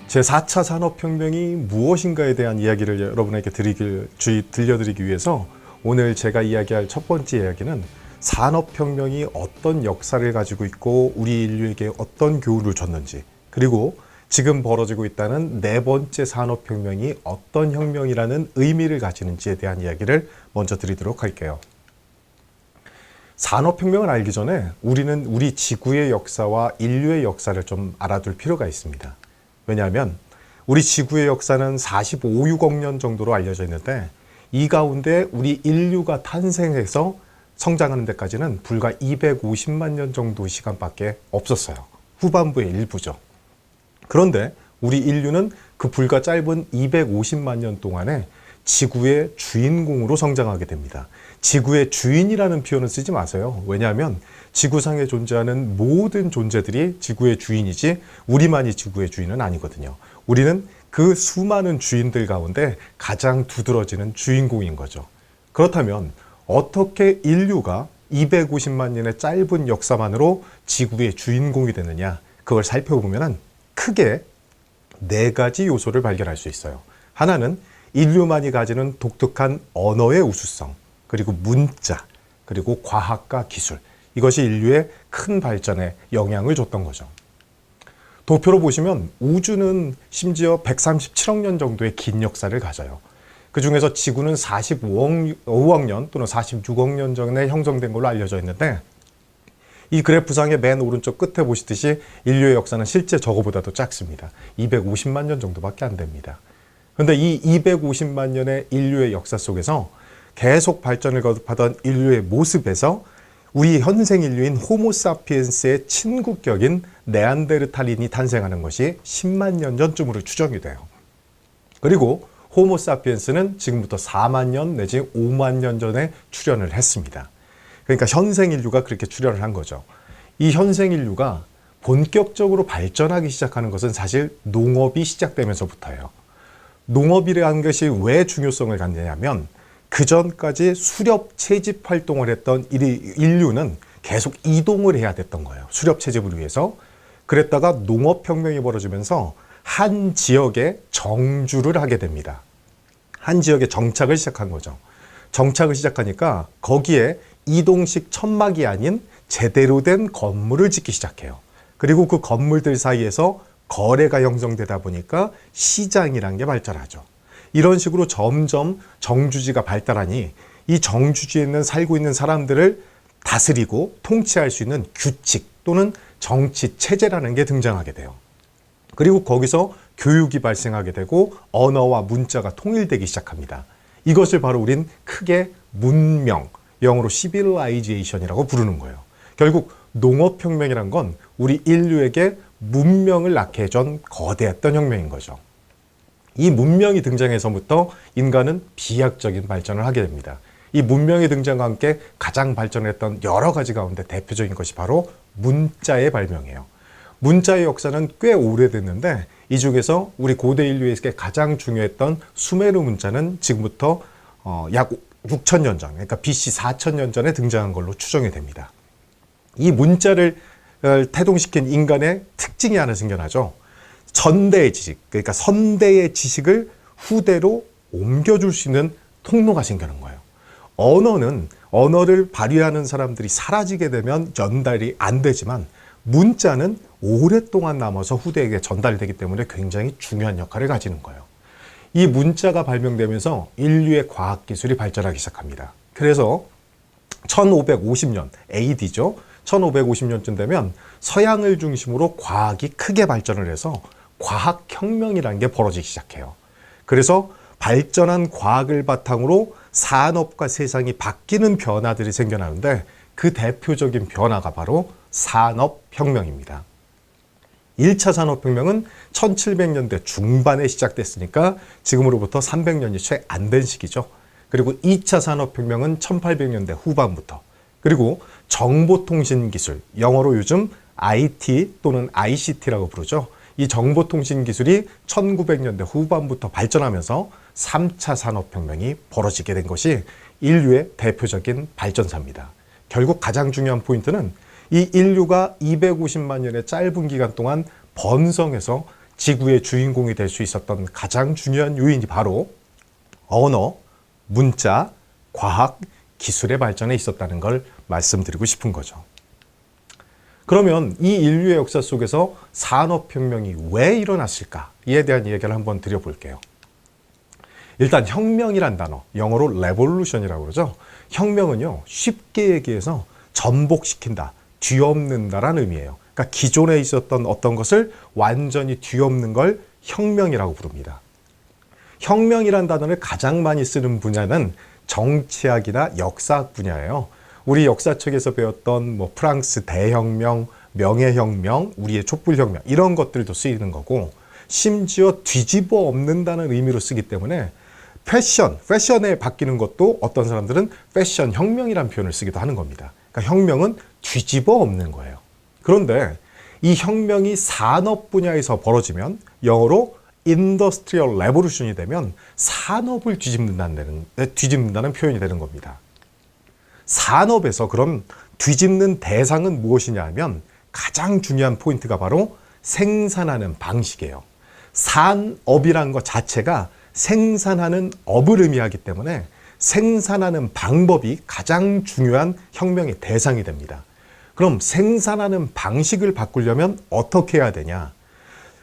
제4차 산업혁명이 무엇인가에 대한 이야기를 여러분에게 들려드리기 위해서 오늘 제가 이야기할 첫 번째 이야기는 산업혁명이 어떤 역사를 가지고 있고 우리 인류에게 어떤 교훈을 줬는지, 그리고 지금 벌어지고 있다는 네 번째 산업혁명이 어떤 혁명이라는 의미를 가지는지에 대한 이야기를 먼저 드리도록 할게요. 산업혁명을 알기 전에 우리는 우리 지구의 역사와 인류의 역사를 좀 알아둘 필요가 있습니다. 왜냐하면 우리 지구의 역사는 45,6억 년 정도로 알려져 있는데, 이 가운데 우리 인류가 탄생해서 성장하는 데까지는 불과 250만 년 정도 시간밖에 없었어요. 후반부의 일부죠. 그런데 우리 인류는 그 불과 짧은 250만 년 동안에 지구의 주인공으로 성장하게 됩니다. 지구의 주인이라는 표현을 쓰지 마세요. 왜냐하면 지구상에 존재하는 모든 존재들이 지구의 주인이지 우리만이 지구의 주인은 아니거든요. 우리는 그 수많은 주인들 가운데 가장 두드러지는 주인공인 거죠. 그렇다면 어떻게 인류가 250만 년의 짧은 역사만으로 지구의 주인공이 되느냐, 그걸 살펴보면 크게 네 가지 요소를 발견할 수 있어요. 하나는 인류만이 가지는 독특한 언어의 우수성, 그리고 문자, 그리고 과학과 기술, 이것이 인류의 큰 발전에 영향을 줬던 거죠. 도표로 보시면 우주는 심지어 137억 년 정도의 긴 역사를 가져요. 그 중에서 지구는 45억 년 또는 46억 년 전에 형성된 걸로 알려져 있는데, 이 그래프상의 맨 오른쪽 끝에 보시듯이 인류의 역사는 실제 저거보다도 작습니다. 250만 년 정도밖에 안 됩니다. 그런데 이 250만 년의 인류의 역사 속에서 계속 발전을 거듭하던 인류의 모습에서 우리 현생 인류인 호모사피엔스의 친구격인 네안데르탈인이 탄생하는 것이 10만 년 전쯤으로 추정이 돼요. 그리고 호모사피엔스는 지금부터 4만 년 내지 5만 년 전에 출현을 했습니다. 그러니까 현생 인류가 그렇게 출현을 한 거죠. 이 현생 인류가 본격적으로 발전하기 시작하는 것은 사실 농업이 시작되면서부터예요. 농업이라는 것이 왜 중요성을 갖느냐면, 그 전까지 수렵 채집 활동을 했던 인류는 계속 이동을 해야 됐던 거예요. 수렵 채집을 위해서. 그랬다가 농업혁명이 벌어지면서 한 지역에 정주를 하게 됩니다. 한 지역에 정착을 시작한 거죠. 정착을 시작하니까 거기에 이동식 천막이 아닌 제대로 된 건물을 짓기 시작해요. 그리고 그 건물들 사이에서 거래가 형성되다 보니까 시장이란 게 발달하죠. 이런 식으로 점점 정주지가 발달하니 이 정주지에 살고 있는 사람들을 다스리고 통치할 수 있는 규칙 또는 정치 체제라는 게 등장하게 돼요. 그리고 거기서 교육이 발생하게 되고 언어와 문자가 통일되기 시작합니다. 이것을 바로 우린 크게 문명, 영어로 civilization이라고 부르는 거예요. 결국 농업혁명이란 건 우리 인류에게 문명을 낳게 해준 거대했던 혁명인 거죠. 이 문명이 등장해서부터 인간은 비약적인 발전을 하게 됩니다. 이 문명의 등장과 함께 가장 발전했던 여러 가지 가운데 대표적인 것이 바로 문자의 발명이에요. 문자의 역사는 꽤 오래됐는데, 이 중에서 우리 고대 인류에게 가장 중요했던 수메르 문자는 지금부터 약 6,000년 전, 그러니까 BC 4,000년 전에 등장한 걸로 추정이 됩니다. 이 문자를 태동시킨 인간의 특징이 하나 생겨나죠. 전대의 지식, 그러니까 선대의 지식을 후대로 옮겨줄 수 있는 통로가 생기는 거예요. 언어를 발휘하는 사람들이 사라지게 되면 전달이 안 되지만, 문자는 오랫동안 남아서 후대에게 전달되기 때문에 굉장히 중요한 역할을 가지는 거예요. 이 문자가 발명되면서 인류의 과학기술이 발전하기 시작합니다. 그래서 1550년, AD죠. 1550년쯤 되면 서양을 중심으로 과학이 크게 발전을 해서 과학혁명이라는 게 벌어지기 시작해요. 그래서 발전한 과학을 바탕으로 산업과 세상이 바뀌는 변화들이 생겨나는데, 그 대표적인 변화가 바로 산업혁명입니다. 1차 산업혁명은 1700년대 중반에 시작됐으니까 지금으로부터 300년이 채 안 된 시기죠. 그리고 2차 산업혁명은 1800년대 후반부터, 그리고 정보통신기술, 영어로 요즘 IT 또는 ICT라고 부르죠. 이 정보통신 기술이 1900년대 후반부터 발전하면서 3차 산업혁명이 벌어지게 된 것이 인류의 대표적인 발전사입니다. 결국 가장 중요한 포인트는 이 인류가 250만 년의 짧은 기간 동안 번성해서 지구의 주인공이 될 수 있었던 가장 중요한 요인이 바로 언어, 문자, 과학, 기술의 발전에 있었다는 걸 말씀드리고 싶은 거죠. 그러면 이 인류의 역사 속에서 산업혁명이 왜 일어났을까에 대한 얘기를 한번 드려볼게요. 일단 혁명이란 단어, 영어로 revolution이라고 그러죠. 혁명은요, 쉽게 얘기해서 전복시킨다, 뒤엎는다라는 의미예요. 그러니까 기존에 있었던 어떤 것을 완전히 뒤엎는 걸 혁명이라고 부릅니다. 혁명이란 단어를 가장 많이 쓰는 분야는 정치학이나 역사학 분야예요. 우리 역사책에서 배웠던 프랑스 대혁명, 명예혁명, 우리의 촛불혁명 이런 것들도 쓰이는 거고, 심지어 뒤집어 엎는다는 의미로 쓰기 때문에 패션에 바뀌는 것도 어떤 사람들은 패션 혁명이라는 표현을 쓰기도 하는 겁니다. 그러니까 혁명은 뒤집어 엎는 거예요. 그런데 이 혁명이 산업 분야에서 벌어지면 영어로 Industrial Revolution이 되면 산업을 뒤집는다는 표현이 되는 겁니다. 산업에서 그럼 뒤집는 대상은 무엇이냐 하면 가장 중요한 포인트가 바로 생산하는 방식이에요. 산업이란 것 자체가 생산하는 업을 의미하기 때문에 생산하는 방법이 가장 중요한 혁명의 대상이 됩니다. 그럼 생산하는 방식을 바꾸려면 어떻게 해야 되냐?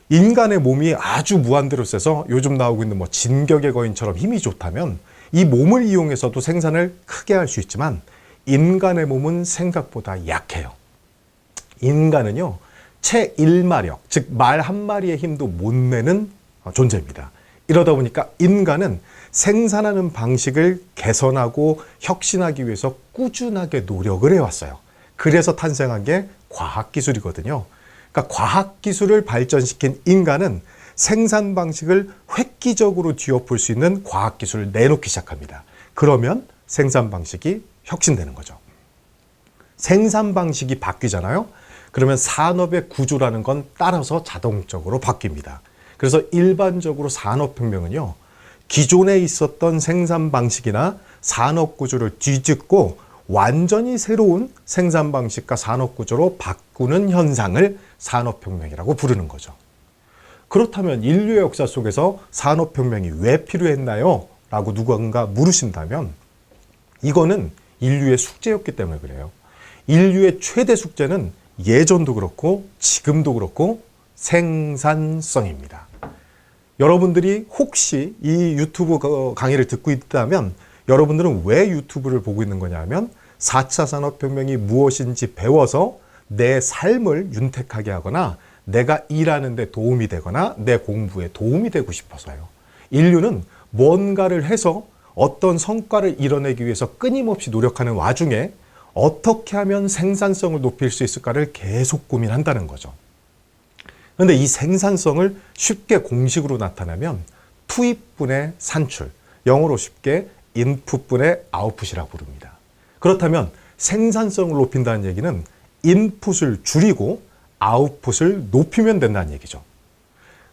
인간의 몸이 아주 무한대로 세서 요즘 나오고 있는 진격의 거인처럼 힘이 좋다면 이 몸을 이용해서도 생산을 크게 할 수 있지만 인간의 몸은 생각보다 약해요. 인간은요, 채 1마력, 즉 말 한 마리의 힘도 못 내는 존재입니다. 이러다 보니까 인간은 생산하는 방식을 개선하고 혁신하기 위해서 꾸준하게 노력을 해왔어요. 그래서 탄생한 게 과학기술이거든요. 그러니까 과학기술을 발전시킨 인간은 생산 방식을 획기적으로 뒤엎을 수 있는 과학기술을 내놓기 시작합니다. 그러면 생산 방식이 혁신되는 거죠. 생산 방식이 바뀌잖아요. 그러면 산업의 구조라는 건 따라서 자동적으로 바뀝니다. 그래서 일반적으로 산업혁명은요, 기존에 있었던 생산 방식이나 산업 구조를 뒤집고 완전히 새로운 생산 방식과 산업 구조로 바꾸는 현상을 산업혁명이라고 부르는 거죠. 그렇다면 인류의 역사 속에서 산업혁명이 왜 필요했나요? 라고 누군가 물으신다면 이거는 인류의 숙제였기 때문에 그래요. 인류의 최대 숙제는 예전도 그렇고 지금도 그렇고 생산성입니다. 여러분들이 혹시 이 유튜브 강의를 듣고 있다면 여러분들은 왜 유튜브를 보고 있는 거냐 하면 4차 산업혁명이 무엇인지 배워서 내 삶을 윤택하게 하거나 내가 일하는 데 도움이 되거나 내 공부에 도움이 되고 싶어서요. 인류는 뭔가를 해서 어떤 성과를 이뤄내기 위해서 끊임없이 노력하는 와중에 어떻게 하면 생산성을 높일 수 있을까를 계속 고민한다는 거죠. 그런데 이 생산성을 쉽게 공식으로 나타내면 투입분의 산출, 영어로 쉽게 인풋분의 아웃풋이라고 부릅니다. 그렇다면 생산성을 높인다는 얘기는 인풋을 줄이고 아웃풋을 높이면 된다는 얘기죠.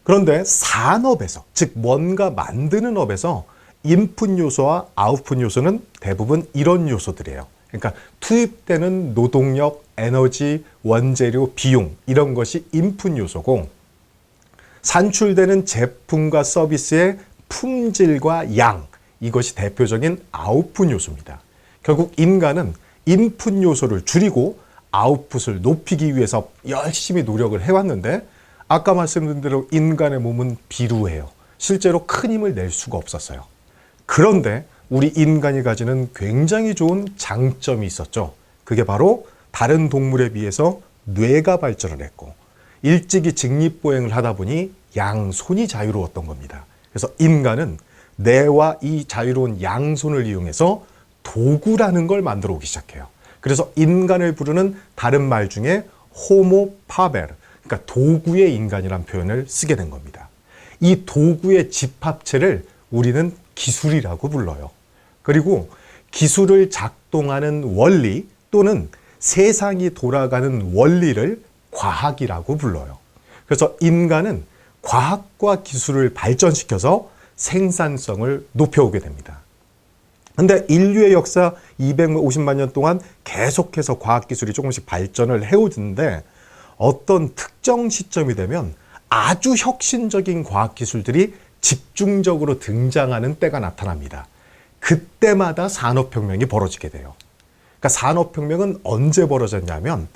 그런데 산업에서, 즉 뭔가 만드는 업에서 인풋 요소와 아웃풋 요소는 대부분 이런 요소들이에요. 그러니까 투입되는 노동력, 에너지, 원재료, 비용 이런 것이 인풋 요소고, 산출되는 제품과 서비스의 품질과 양, 이것이 대표적인 아웃풋 요소입니다. 결국 인간은 인풋 요소를 줄이고 아웃풋을 높이기 위해서 열심히 노력을 해왔는데, 아까 말씀드린 대로 인간의 몸은 비루해요. 실제로 큰 힘을 낼 수가 없었어요. 그런데 우리 인간이 가지는 굉장히 좋은 장점이 있었죠. 그게 바로 다른 동물에 비해서 뇌가 발전을 했고 일찍이 직립보행을 하다 보니 양손이 자유로웠던 겁니다. 그래서 인간은 뇌와 이 자유로운 양손을 이용해서 도구라는 걸 만들어 오기 시작해요. 그래서 인간을 부르는 다른 말 중에 호모 파베르, 그러니까 도구의 인간이라는 표현을 쓰게 된 겁니다. 이 도구의 집합체를 우리는 기술이라고 불러요. 그리고 기술을 작동하는 원리 또는 세상이 돌아가는 원리를 과학이라고 불러요. 그래서 인간은 과학과 기술을 발전시켜서 생산성을 높여오게 됩니다. 근데 인류의 역사 250만 년 동안 계속해서 과학기술이 조금씩 발전을 해오는데 어떤 특정 시점이 되면 아주 혁신적인 과학기술들이 집중적으로 등장하는 때가 나타납니다. 그때마다 산업혁명이 벌어지게 돼요. 그러니까 산업혁명은 언제 벌어졌냐면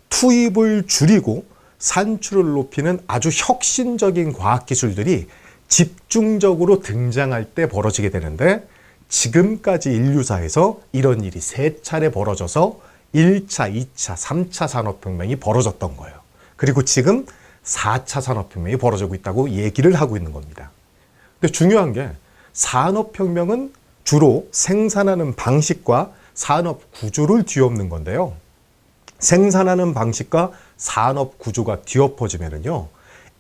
투입을 줄이고 산출을 높이는 아주 혁신적인 과학기술들이 집중적으로 등장할 때 벌어지게 되는데, 지금까지 인류사에서 이런 일이 3차례 벌어져서 1차, 2차, 3차 산업혁명이 벌어졌던 거예요. 그리고 지금 4차 산업혁명이 벌어지고 있다고 얘기를 하고 있는 겁니다. 근데 중요한 게 산업혁명은 주로 생산하는 방식과 산업 구조를 뒤엎는 건데요. 생산하는 방식과 산업 구조가 뒤엎어지면요,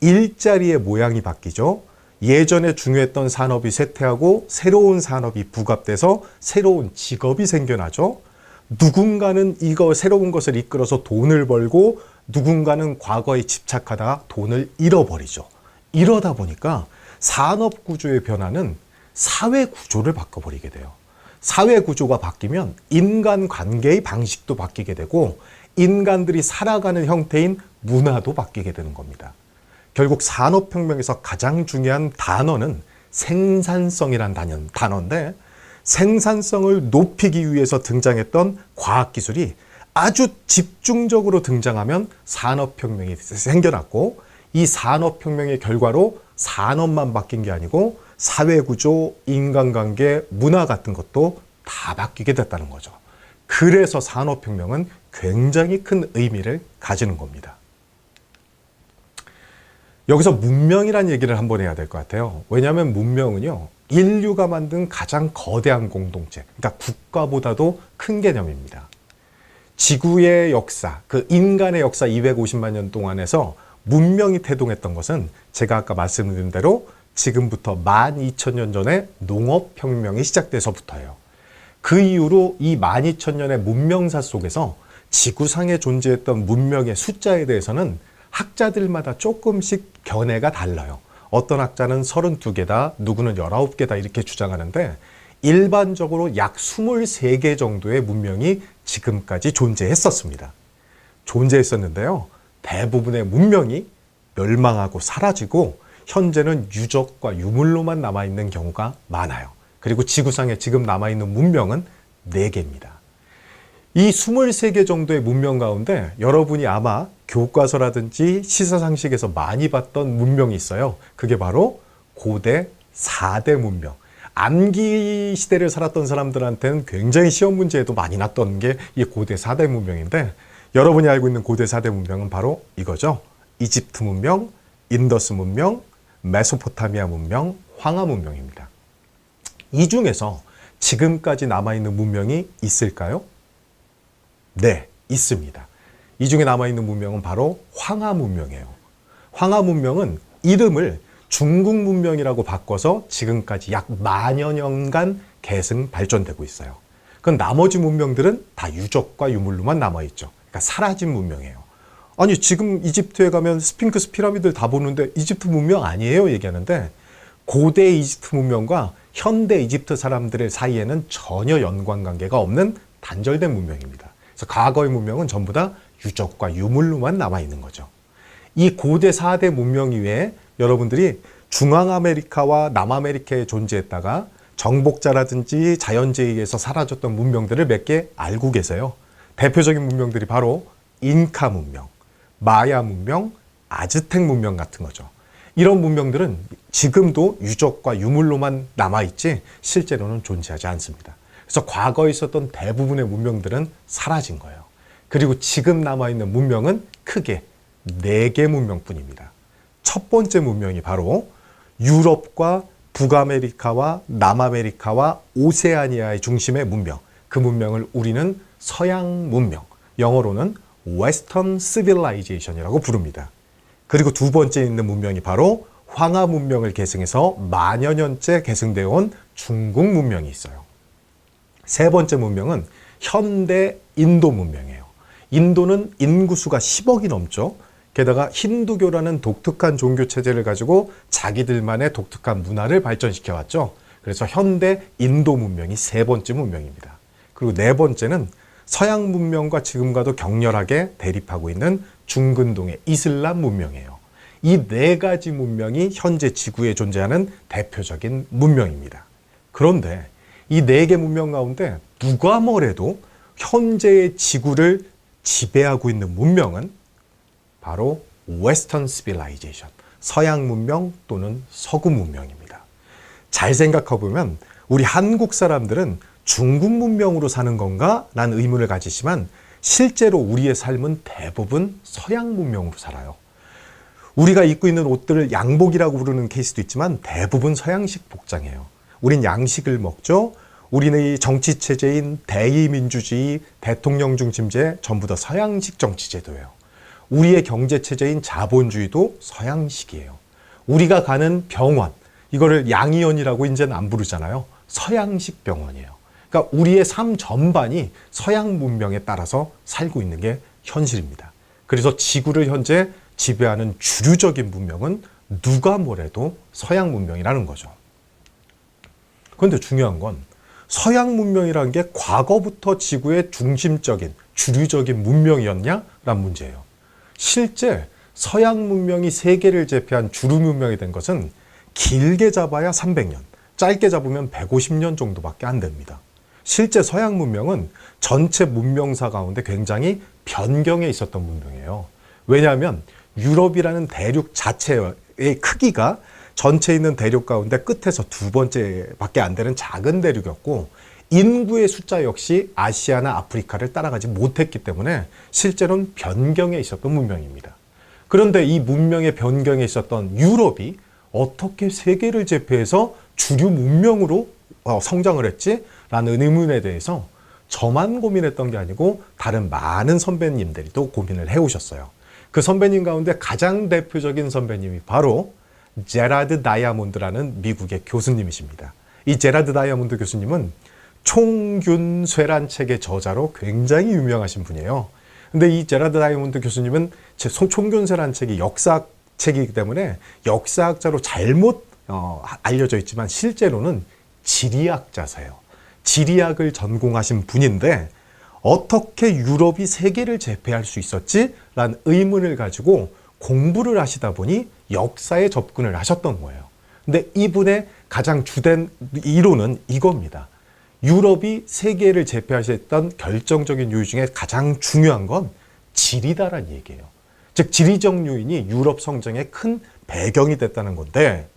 일자리의 모양이 바뀌죠. 예전에 중요했던 산업이 쇠퇴하고 새로운 산업이 부각돼서 새로운 직업이 생겨나죠. 누군가는 이거 새로운 것을 이끌어서 돈을 벌고 누군가는 과거에 집착하다가 돈을 잃어버리죠. 이러다 보니까 산업 구조의 변화는 사회 구조를 바꿔버리게 돼요. 사회 구조가 바뀌면 인간 관계의 방식도 바뀌게 되고 인간들이 살아가는 형태인 문화도 바뀌게 되는 겁니다. 결국 산업혁명에서 가장 중요한 단어는 생산성이란 단어인데, 생산성을 높이기 위해서 등장했던 과학기술이 아주 집중적으로 등장하면 산업혁명이 생겨났고, 이 산업혁명의 결과로 산업만 바뀐 게 아니고 사회구조, 인간관계, 문화 같은 것도 다 바뀌게 됐다는 거죠. 그래서 산업혁명은 굉장히 큰 의미를 가지는 겁니다. 여기서 문명이란 얘기를 한번 해야 될 것 같아요. 왜냐하면 문명은요, 인류가 만든 가장 거대한 공동체, 그러니까 국가보다도 큰 개념입니다. 지구의 역사, 그 인간의 역사 250만 년 동안에서 문명이 태동했던 것은 제가 아까 말씀드린 대로 지금부터 12,000년 전에 농업혁명이 시작돼서부터예요. 그 이후로 이 12,000년의 문명사 속에서 지구상에 존재했던 문명의 숫자에 대해서는 학자들마다 조금씩 견해가 달라요. 어떤 학자는 32개다, 누구는 19개다 이렇게 주장하는데, 일반적으로 약 23개 정도의 문명이 지금까지 존재했었습니다. 존재했었는데요, 대부분의 문명이 멸망하고 사라지고 현재는 유적과 유물로만 남아있는 경우가 많아요. 그리고 지구상에 지금 남아있는 문명은 4개입니다. 이 23개 정도의 문명 가운데 여러분이 아마 교과서라든지 시사상식에서 많이 봤던 문명이 있어요. 그게 바로 고대 4대 문명. 암기 시대를 살았던 사람들한테는 굉장히 시험 문제에도 많이 났던 게 이 고대 4대 문명인데, 여러분이 알고 있는 고대 4대 문명은 바로 이거죠. 이집트 문명, 인더스 문명, 메소포타미아 문명, 황하 문명입니다. 이 중에서 지금까지 남아있는 문명이 있을까요? 네, 있습니다. 이 중에 남아있는 문명은 바로 황하 문명이에요. 황하 문명은 이름을 중국 문명이라고 바꿔서 지금까지 약 10,000여 년간 계승 발전되고 있어요. 그럼 나머지 문명들은 다 유적과 유물로만 남아있죠. 그러니까 사라진 문명이에요. 아니, 지금 이집트에 가면 스핑크스 피라미드를 다 보는데 이집트 문명 아니에요 얘기하는데, 고대 이집트 문명과 현대 이집트 사람들의 사이에는 전혀 연관관계가 없는 단절된 문명입니다. 그래서 과거의 문명은 전부 다 유적과 유물로만 남아있는 거죠. 이 고대 4대 문명 이외에 여러분들이 중앙아메리카와 남아메리카에 존재했다가 정복자라든지 자연재해에 의해서 사라졌던 문명들을 몇 개 알고 계세요. 대표적인 문명들이 바로 잉카 문명, 마야 문명, 아즈텍 문명 같은 거죠. 이런 문명들은 지금도 유적과 유물로만 남아있지 실제로는 존재하지 않습니다. 그래서 과거에 있었던 대부분의 문명들은 사라진 거예요. 그리고 지금 남아있는 문명은 크게 4개 문명뿐입니다. 첫 번째 문명이 바로 유럽과 북아메리카와 남아메리카와 오세아니아의 중심의 문명, 그 문명을 우리는 서양 문명, 영어로는 Western Civilization이라고 부릅니다. 그리고 두 번째 있는 문명이 바로 황하 문명을 계승해서 만여 년째 계승되어 온 중국 문명이 있어요. 세 번째 문명은 현대 인도 문명이에요. 인도는 인구수가 10억이 넘죠. 게다가 힌두교라는 독특한 종교 체제를 가지고 자기들만의 독특한 문화를 발전시켜 왔죠. 그래서 현대 인도 문명이 세 번째 문명입니다. 그리고 네 번째는 서양 문명과 지금과도 격렬하게 대립하고 있는 중근동의 이슬람 문명이에요. 이 네 가지 문명이 현재 지구에 존재하는 대표적인 문명입니다. 그런데 이 네 개 문명 가운데 누가 뭐래도 현재의 지구를 지배하고 있는 문명은 바로 웨스턴 시빌라이제이션, 서양 문명 또는 서구 문명입니다. 잘 생각해 보면 우리 한국 사람들은 중국 문명으로 사는 건가? 라는 의문을 가지지만 실제로 우리의 삶은 대부분 서양 문명으로 살아요. 우리가 입고 있는 옷들을 양복이라고 부르는 케이스도 있지만 대부분 서양식 복장이에요. 우린 양식을 먹죠. 우리의 정치 체제인 대의민주주의, 대통령 중심제 전부 다 서양식 정치 제도예요. 우리의 경제 체제인 자본주의도 서양식이에요. 우리가 가는 병원, 이거를 양의원이라고 이제는 안 부르잖아요. 서양식 병원이에요. 그러니까 우리의 삶 전반이 서양 문명에 따라서 살고 있는 게 현실입니다. 그래서 지구를 현재 지배하는 주류적인 문명은 누가 뭐래도 서양 문명이라는 거죠. 그런데 중요한 건 서양 문명이라는 게 과거부터 지구의 중심적인 주류적인 문명이었냐라는 문제예요. 실제 서양 문명이 세계를 제패한 주류 문명이 된 것은 길게 잡아야 300년, 짧게 잡으면 150년 정도밖에 안 됩니다. 실제 서양 문명은 전체 문명사 가운데 굉장히 변경에 있었던 문명이에요. 왜냐하면 유럽이라는 대륙 자체의 크기가 전체에 있는 대륙 가운데 끝에서 두 번째밖에 안 되는 작은 대륙이었고 인구의 숫자 역시 아시아나 아프리카를 따라가지 못했기 때문에 실제로는 변경에 있었던 문명입니다. 그런데 이 문명의 변경에 있었던 유럽이 어떻게 세계를 제패해서 주류 문명으로 성장을 했지? 라는 의문에 대해서 저만 고민했던 게 아니고 다른 많은 선배님들이 또 고민을 해오셨어요. 그 선배님 가운데 가장 대표적인 선배님이 바로 제라드 다이아몬드라는 미국의 교수님이십니다. 이 제라드 다이아몬드 교수님은 총균쇠란 책의 저자로 굉장히 유명하신 분이에요. 근데 이 제라드 다이아몬드 교수님은 총균쇠란 책이 역사학 책이기 때문에 역사학자로 잘못 알려져 있지만 실제로는 지리학자세요. 지리학을 전공하신 분인데 어떻게 유럽이 세계를 제패할 수 있었지? 라는 의문을 가지고 공부를 하시다 보니 역사에 접근을 하셨던 거예요. 근데 이분의 가장 주된 이론은 이겁니다. 유럽이 세계를 제패하셨던 결정적인 요인 중에 가장 중요한 건 지리다라는 얘기예요. 즉 지리적 요인이 유럽 성장의 큰 배경이 됐다는 건데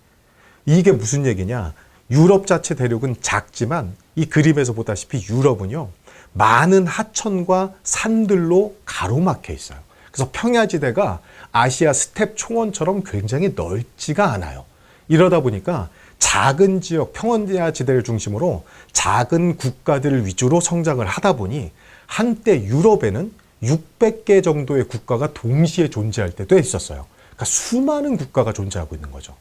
이게 무슨 얘기냐? 유럽 자체 대륙은 작지만 이 그림에서 보다시피 유럽은요. 많은 하천과 산들로 가로막혀 있어요. 그래서 평야지대가 아시아 스텝 총원처럼 굉장히 넓지가 않아요. 이러다 보니까 작은 지역, 평원지대를 중심으로 작은 국가들을 위주로 성장을 하다 보니 한때 유럽에는 600개 정도의 국가가 동시에 존재할 때도 있었어요. 그러니까 수많은 국가가 존재하고 있는 거죠.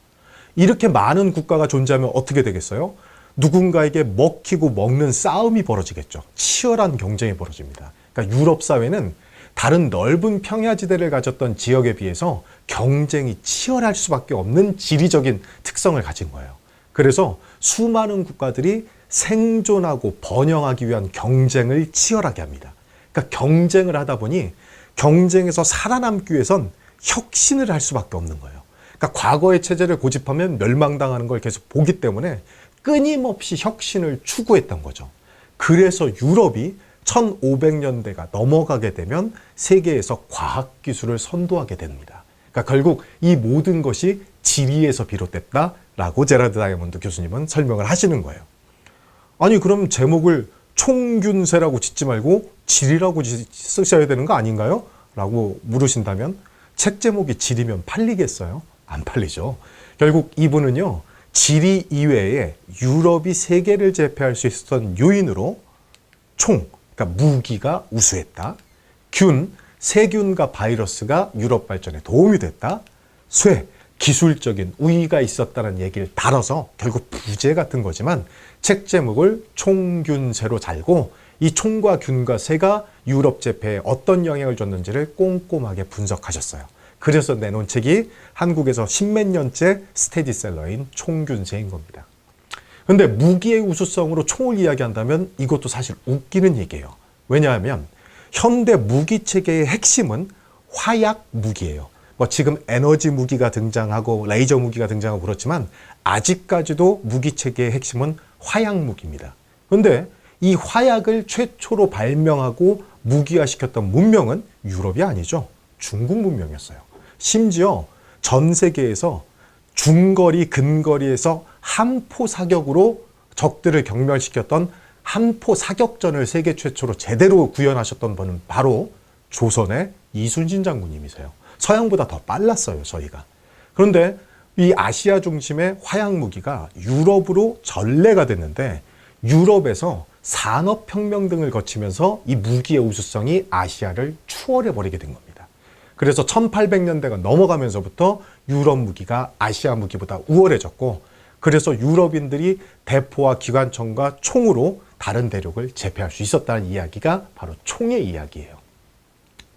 이렇게 많은 국가가 존재하면 어떻게 되겠어요? 누군가에게 먹히고 먹는 싸움이 벌어지겠죠. 치열한 경쟁이 벌어집니다. 그러니까 유럽 사회는 다른 넓은 평야지대를 가졌던 지역에 비해서 경쟁이 치열할 수밖에 없는 지리적인 특성을 가진 거예요. 그래서 수많은 국가들이 생존하고 번영하기 위한 경쟁을 치열하게 합니다. 그러니까 경쟁을 하다 보니 경쟁에서 살아남기 위해선 혁신을 할 수밖에 없는 거예요. 그러니까 과거의 체제를 고집하면 멸망당하는 걸 계속 보기 때문에 끊임없이 혁신을 추구했던 거죠. 그래서 유럽이 1500년대가 넘어가게 되면 세계에서 과학기술을 선도하게 됩니다. 그러니까 결국 이 모든 것이 지리에서 비롯됐다라고 제라드 다이아몬드 교수님은 설명을 하시는 거예요. 아니 그럼 제목을 총균세라고 짓지 말고 지리라고 쓰셔야 되는 거 아닌가요? 라고 물으신다면 책 제목이 지리면 팔리겠어요? 안 팔리죠. 결국 이분은요. 지리 이외에 유럽이 세계를 제패할 수 있었던 요인으로 총, 그러니까 무기가 우수했다. 균, 세균과 바이러스가 유럽 발전에 도움이 됐다. 쇠, 기술적인 우위가 있었다는 얘기를 다뤄서 결국 부제 같은 거지만 책 제목을 총균세로 달고 이 총과 균과 쇠가 유럽 제패에 어떤 영향을 줬는지를 꼼꼼하게 분석하셨어요. 그래서 내놓은 책이 한국에서 십몇 년째 스테디셀러인 총균세인 겁니다. 근데 무기의 우수성으로 총을 이야기한다면 이것도 사실 웃기는 얘기예요. 왜냐하면 현대 무기 체계의 핵심은 화약 무기예요. 뭐 지금 에너지 무기가 등장하고 레이저 무기가 등장하고 그렇지만 아직까지도 무기 체계의 핵심은 화약 무기입니다. 그런데 이 화약을 최초로 발명하고 무기화시켰던 문명은 유럽이 아니죠. 중국 문명이었어요. 심지어 전 세계에서 중거리, 근거리에서 함포 사격으로 적들을 경멸시켰던 함포 사격전을 세계 최초로 제대로 구현하셨던 분은 바로 조선의 이순신 장군님이세요. 서양보다 더 빨랐어요, 저희가. 그런데 이 아시아 중심의 화약 무기가 유럽으로 전래가 됐는데 유럽에서 산업혁명 등을 거치면서 이 무기의 우수성이 아시아를 추월해버리게 된 겁니다. 그래서 1800년대가 넘어가면서부터 유럽 무기가 아시아 무기보다 우월해졌고 그래서 유럽인들이 대포와 기관총과 총으로 다른 대륙을 제패할 수 있었다는 이야기가 바로 총의 이야기예요.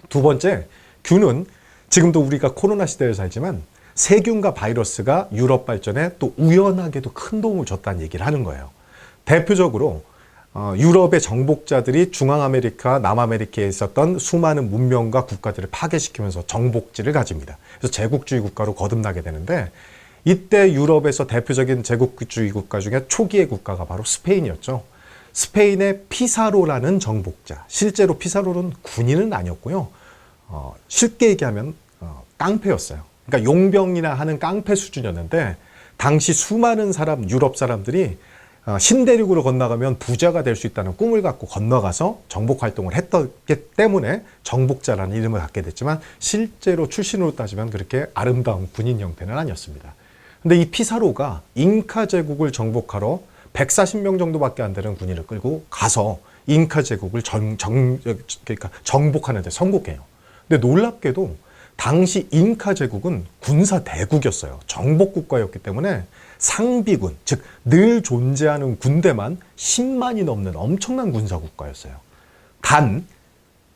두 번째, 균은 지금도 우리가 코로나 시대를 살지만 세균과 바이러스가 유럽 발전에 또 우연하게도 큰 도움을 줬다는 얘기를 하는 거예요. 대표적으로 유럽의 정복자들이 중앙아메리카, 남아메리카에 있었던 수많은 문명과 국가들을 파괴시키면서 정복지를 가집니다. 그래서 제국주의 국가로 거듭나게 되는데 이때 유럽에서 대표적인 제국주의 국가 중에 초기의 국가가 바로 스페인이었죠. 스페인의 피사로라는 정복자, 실제로 피사로는 군인은 아니었고요. 쉽게 얘기하면 깡패였어요. 그러니까 용병이나 하는 깡패 수준이었는데 당시 수많은 유럽 사람들이 신대륙으로 건너가면 부자가 될 수 있다는 꿈을 갖고 건너가서 정복 활동을 했기 때문에 정복자라는 이름을 갖게 됐지만 실제로 출신으로 따지면 그렇게 아름다운 군인 형태는 아니었습니다. 근데 이 피사로가 잉카 제국을 정복하러 140명 정도밖에 안 되는 군인을 끌고 가서 잉카 제국을 그러니까 정복하는 데 성공해요. 근데 놀랍게도 당시 잉카 제국은 군사 대국이었어요. 정복 국가였기 때문에 상비군, 즉 늘 존재하는 군대만 10만이 넘는 엄청난 군사 국가였어요. 단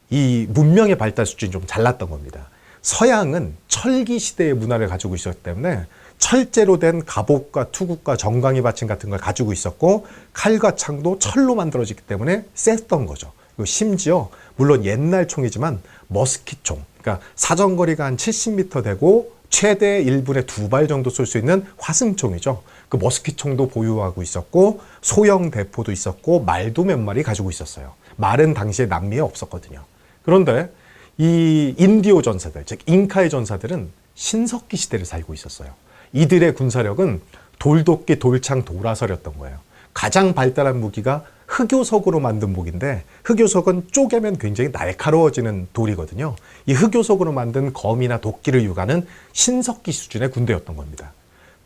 이 문명의 발달 수준이 좀 잘났던 겁니다. 서양은 철기 시대의 문화를 가지고 있었기 때문에 철제로 된 갑옷과 투구과 정강이 받침 같은 걸 가지고 있었고 칼과 창도 철로 만들어지기 때문에 셌던 거죠. 그리고 심지어 물론 옛날 총이지만 머스킷총, 그러니까 사정거리가 한 70m 되고 최대 1분에 2발 정도 쏠 수 있는 화승총이죠. 그 머스킷총도 보유하고 있었고 소형 대포도 있었고 말도 몇 마리 가지고 있었어요. 말은 당시에 남미에 없었거든요. 그런데 이 인디오 전사들, 즉 잉카의 전사들은 신석기 시대를 살고 있었어요. 이들의 군사력은 돌도끼, 돌창, 도라설이었던 거예요. 가장 발달한 무기가 흑요석으로 만든 무기인데 흑요석은 쪼개면 굉장히 날카로워지는 돌이거든요. 이 흑요석으로 만든 검이나 도끼를 유가는 신석기 수준의 군대였던 겁니다.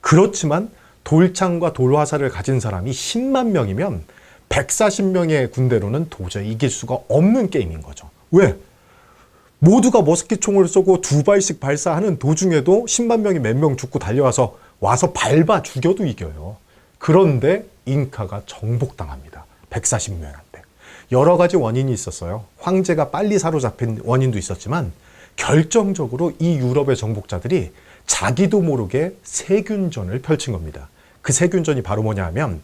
그렇지만 돌창과 돌화살을 가진 사람이 10만 명이면 140명의 군대로는 도저히 이길 수가 없는 게임인 거죠. 왜? 모두가 머스킷총을 쏘고 2발씩 발사하는 도중에도 10만 명이 몇 명 죽고 달려와서 밟아 죽여도 이겨요. 그런데 잉카가 정복당합니다. 140명한테. 여러 가지 원인이 있었어요. 황제가 빨리 사로잡힌 원인도 있었지만 결정적으로 이 유럽의 정복자들이 자기도 모르게 세균전을 펼친 겁니다. 그 세균전이 바로 뭐냐 하면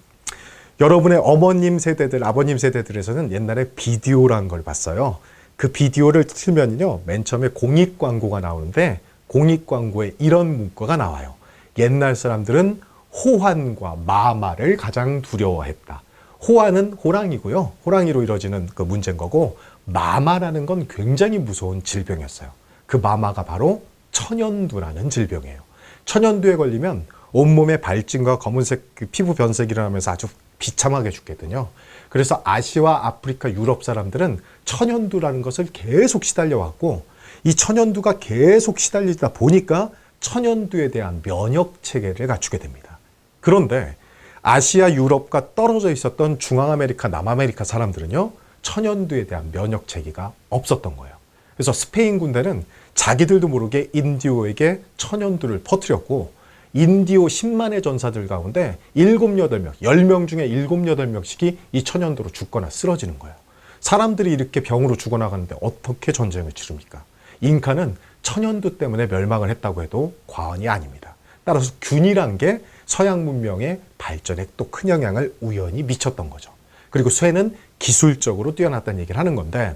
여러분의 어머님 세대들, 아버님 세대들에서는 옛날에 비디오라는 걸 봤어요. 그 비디오를 틀면요, 맨 처음에 공익 광고가 나오는데 공익 광고에 이런 문구가 나와요. 옛날 사람들은 호환과 마마를 가장 두려워했다. 호환은 호랑이고요. 호랑이로 이루어지는 그 문제인 거고 마마라는 건 굉장히 무서운 질병이었어요. 그 마마가 바로 천연두라는 질병이에요. 천연두에 걸리면 온몸에 발진과 검은색 피부 변색이 일어나면서 아주 비참하게 죽거든요. 그래서 아시아, 아프리카, 유럽 사람들은 천연두라는 것을 계속 시달려왔고 이 천연두가 계속 시달리다 보니까 천연두에 대한 면역 체계를 갖추게 됩니다. 그런데 아시아, 유럽과 떨어져 있었던 중앙아메리카, 남아메리카 사람들은요, 천연두에 대한 면역 체계가 없었던 거예요. 그래서 스페인 군대는 자기들도 모르게 인디오에게 천연두를 퍼뜨렸고 인디오 10만의 전사들 가운데 7, 8명, 10명 중에 7, 8명씩이 이 천연두로 죽거나 쓰러지는 거예요. 사람들이 이렇게 병으로 죽어나가는데 어떻게 전쟁을 치릅니까? 잉카는 천연두 때문에 멸망을 했다고 해도 과언이 아닙니다. 따라서 균이란 게 서양 문명의 발전에 또 큰 영향을 우연히 미쳤던 거죠. 그리고 쇠는 기술적으로 뛰어났다는 얘기를 하는 건데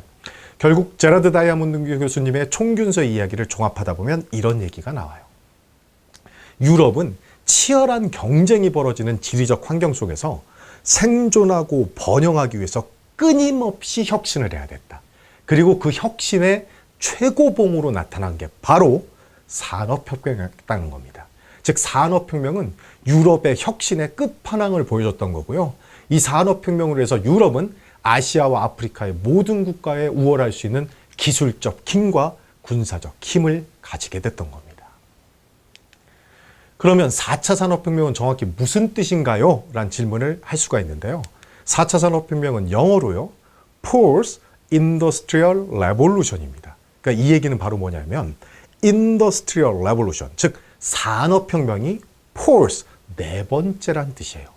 결국 제라드 다이아몬드 교수님의 총균서 이야기를 종합하다 보면 이런 얘기가 나와요. 유럽은 치열한 경쟁이 벌어지는 지리적 환경 속에서 생존하고 번영하기 위해서 끊임없이 혁신을 해야 됐다. 그리고 그 혁신의 최고봉으로 나타난 게 바로 산업혁명이었다는 겁니다. 즉 산업혁명은 유럽의 혁신의 끝판왕을 보여줬던 거고요. 이 산업혁명으로 해서 유럽은 아시아와 아프리카의 모든 국가에 우월할 수 있는 기술적 힘과 군사적 힘을 가지게 됐던 겁니다. 그러면 4차 산업혁명은 정확히 무슨 뜻인가요? 라는 질문을 할 수가 있는데요. 4차 산업혁명은 영어로요. Fourth Industrial Revolution입니다. 그러니까 이 얘기는 바로 뭐냐면 Industrial Revolution, 즉 산업혁명이 Fourth, 네 번째란 뜻이에요.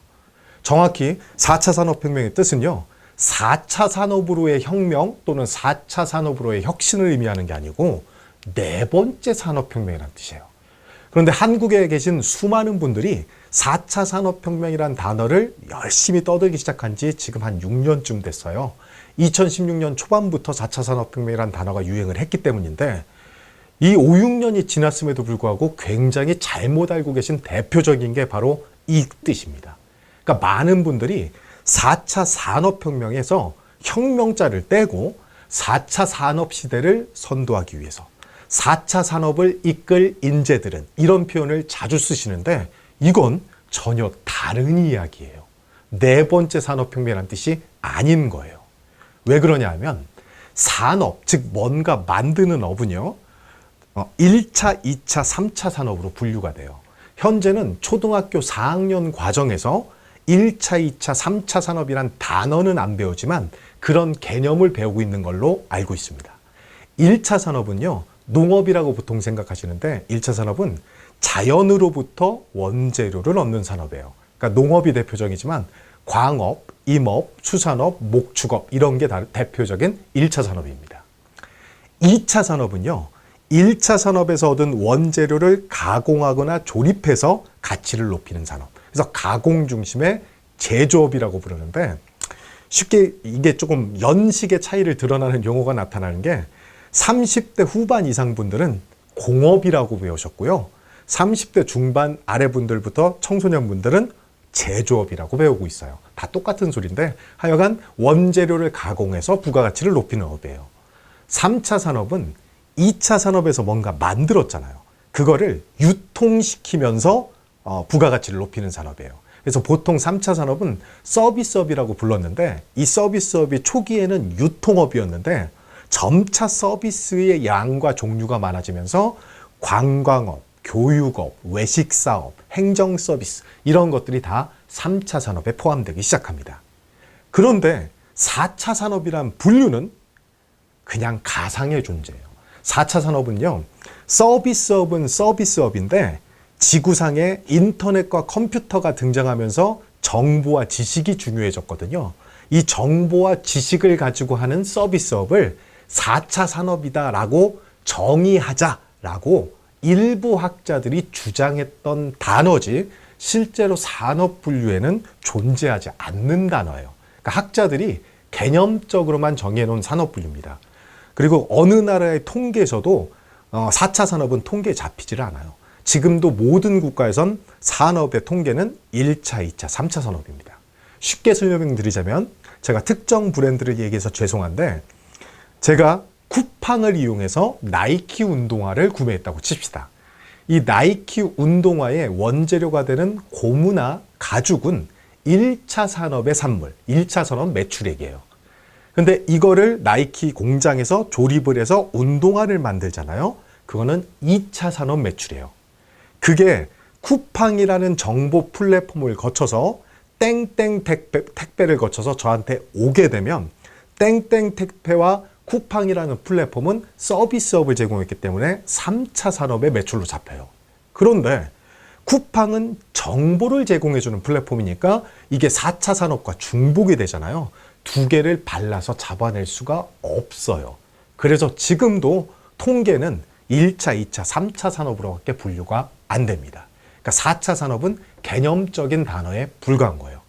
정확히 4차 산업혁명의 뜻은요. 4차 산업으로의 혁명 또는 4차 산업으로의 혁신을 의미하는 게 아니고 네 번째 산업혁명이라는 뜻이에요. 그런데 한국에 계신 수많은 분들이 4차 산업혁명이라는 단어를 열심히 떠들기 시작한 지 지금 한 6년쯤 됐어요. 2016년 초반부터 4차 산업혁명이라는 단어가 유행을 했기 때문인데 이 5, 6년이 지났음에도 불구하고 굉장히 잘못 알고 계신 대표적인 게 바로 이 뜻입니다. 그러니까 많은 분들이 4차 산업혁명에서 혁명자를 떼고 4차 산업시대를 선도하기 위해서 4차 산업을 이끌 인재들은 이런 표현을 자주 쓰시는데 이건 전혀 다른 이야기예요. 네 번째 산업혁명이라는 뜻이 아닌 거예요. 왜 그러냐 하면 산업, 즉 뭔가 만드는 업은요. 1차, 2차, 3차 산업으로 분류가 돼요. 현재는 초등학교 4학년 과정에서 1차, 2차, 3차 산업이란 단어는 안 배우지만 그런 개념을 배우고 있는 걸로 알고 있습니다. 1차 산업은요. 농업이라고 보통 생각하시는데 1차 산업은 자연으로부터 원재료를 얻는 산업이에요. 그러니까 농업이 대표적이지만 광업, 임업, 수산업, 목축업 이런 게 대표적인 1차 산업입니다. 2차 산업은요. 1차 산업에서 얻은 원재료를 가공하거나 조립해서 가치를 높이는 산업. 그래서 가공 중심의 제조업이라고 부르는데 쉽게 이게 조금 연식의 차이를 드러나는 용어가 나타나는 게 30대 후반 이상 분들은 공업이라고 배우셨고요. 30대 중반 아래 분들부터 청소년 분들은 제조업이라고 배우고 있어요. 다 똑같은 소리인데 하여간 원재료를 가공해서 부가가치를 높이는 업이에요. 3차 산업은 2차 산업에서 뭔가 만들었잖아요. 그거를 유통시키면서 부가가치를 높이는 산업이에요. 그래서 보통 3차 산업은 서비스업이라고 불렀는데 이 서비스업이 초기에는 유통업이었는데 점차 서비스의 양과 종류가 많아지면서 관광업, 교육업, 외식사업, 행정서비스 이런 것들이 다 3차 산업에 포함되기 시작합니다. 그런데 4차 산업이란 분류는 그냥 가상의 존재예요. 4차 산업은요. 서비스업은 서비스업인데 지구상에 인터넷과 컴퓨터가 등장하면서 정보와 지식이 중요해졌거든요. 이 정보와 지식을 가지고 하는 서비스업을 4차 산업이다라고 정의하자라고 일부 학자들이 주장했던 단어지 실제로 산업 분류에는 존재하지 않는 단어예요. 그러니까 학자들이 개념적으로만 정해놓은 산업 분류입니다. 그리고 어느 나라의 통계에서도 4차 산업은 통계에 잡히질 않아요. 지금도 모든 국가에선 산업의 통계는 1차, 2차, 3차 산업입니다. 쉽게 설명드리자면 제가 특정 브랜드를 얘기해서 죄송한데 제가 쿠팡을 이용해서 나이키 운동화를 구매했다고 칩시다. 이 나이키 운동화의 원재료가 되는 고무나 가죽은 1차 산업의 산물, 1차 산업 매출액이에요. 근데 이거를 나이키 공장에서 조립을 해서 운동화를 만들잖아요. 그거는 2차 산업 매출이에요. 그게 쿠팡이라는 정보 플랫폼을 거쳐서 땡땡 택배를 거쳐서 저한테 오게 되면 땡땡 택배와 쿠팡이라는 플랫폼은 서비스업을 제공했기 때문에 3차 산업의 매출로 잡혀요. 그런데 쿠팡은 정보를 제공해주는 플랫폼이니까 이게 4차 산업과 중복이 되잖아요. 두 개를 발라서 잡아낼 수가 없어요. 그래서 지금도 통계는 1차, 2차, 3차 산업으로밖에 분류가 안 됩니다. 그러니까 4차 산업은 개념적인 단어에 불과한 거예요.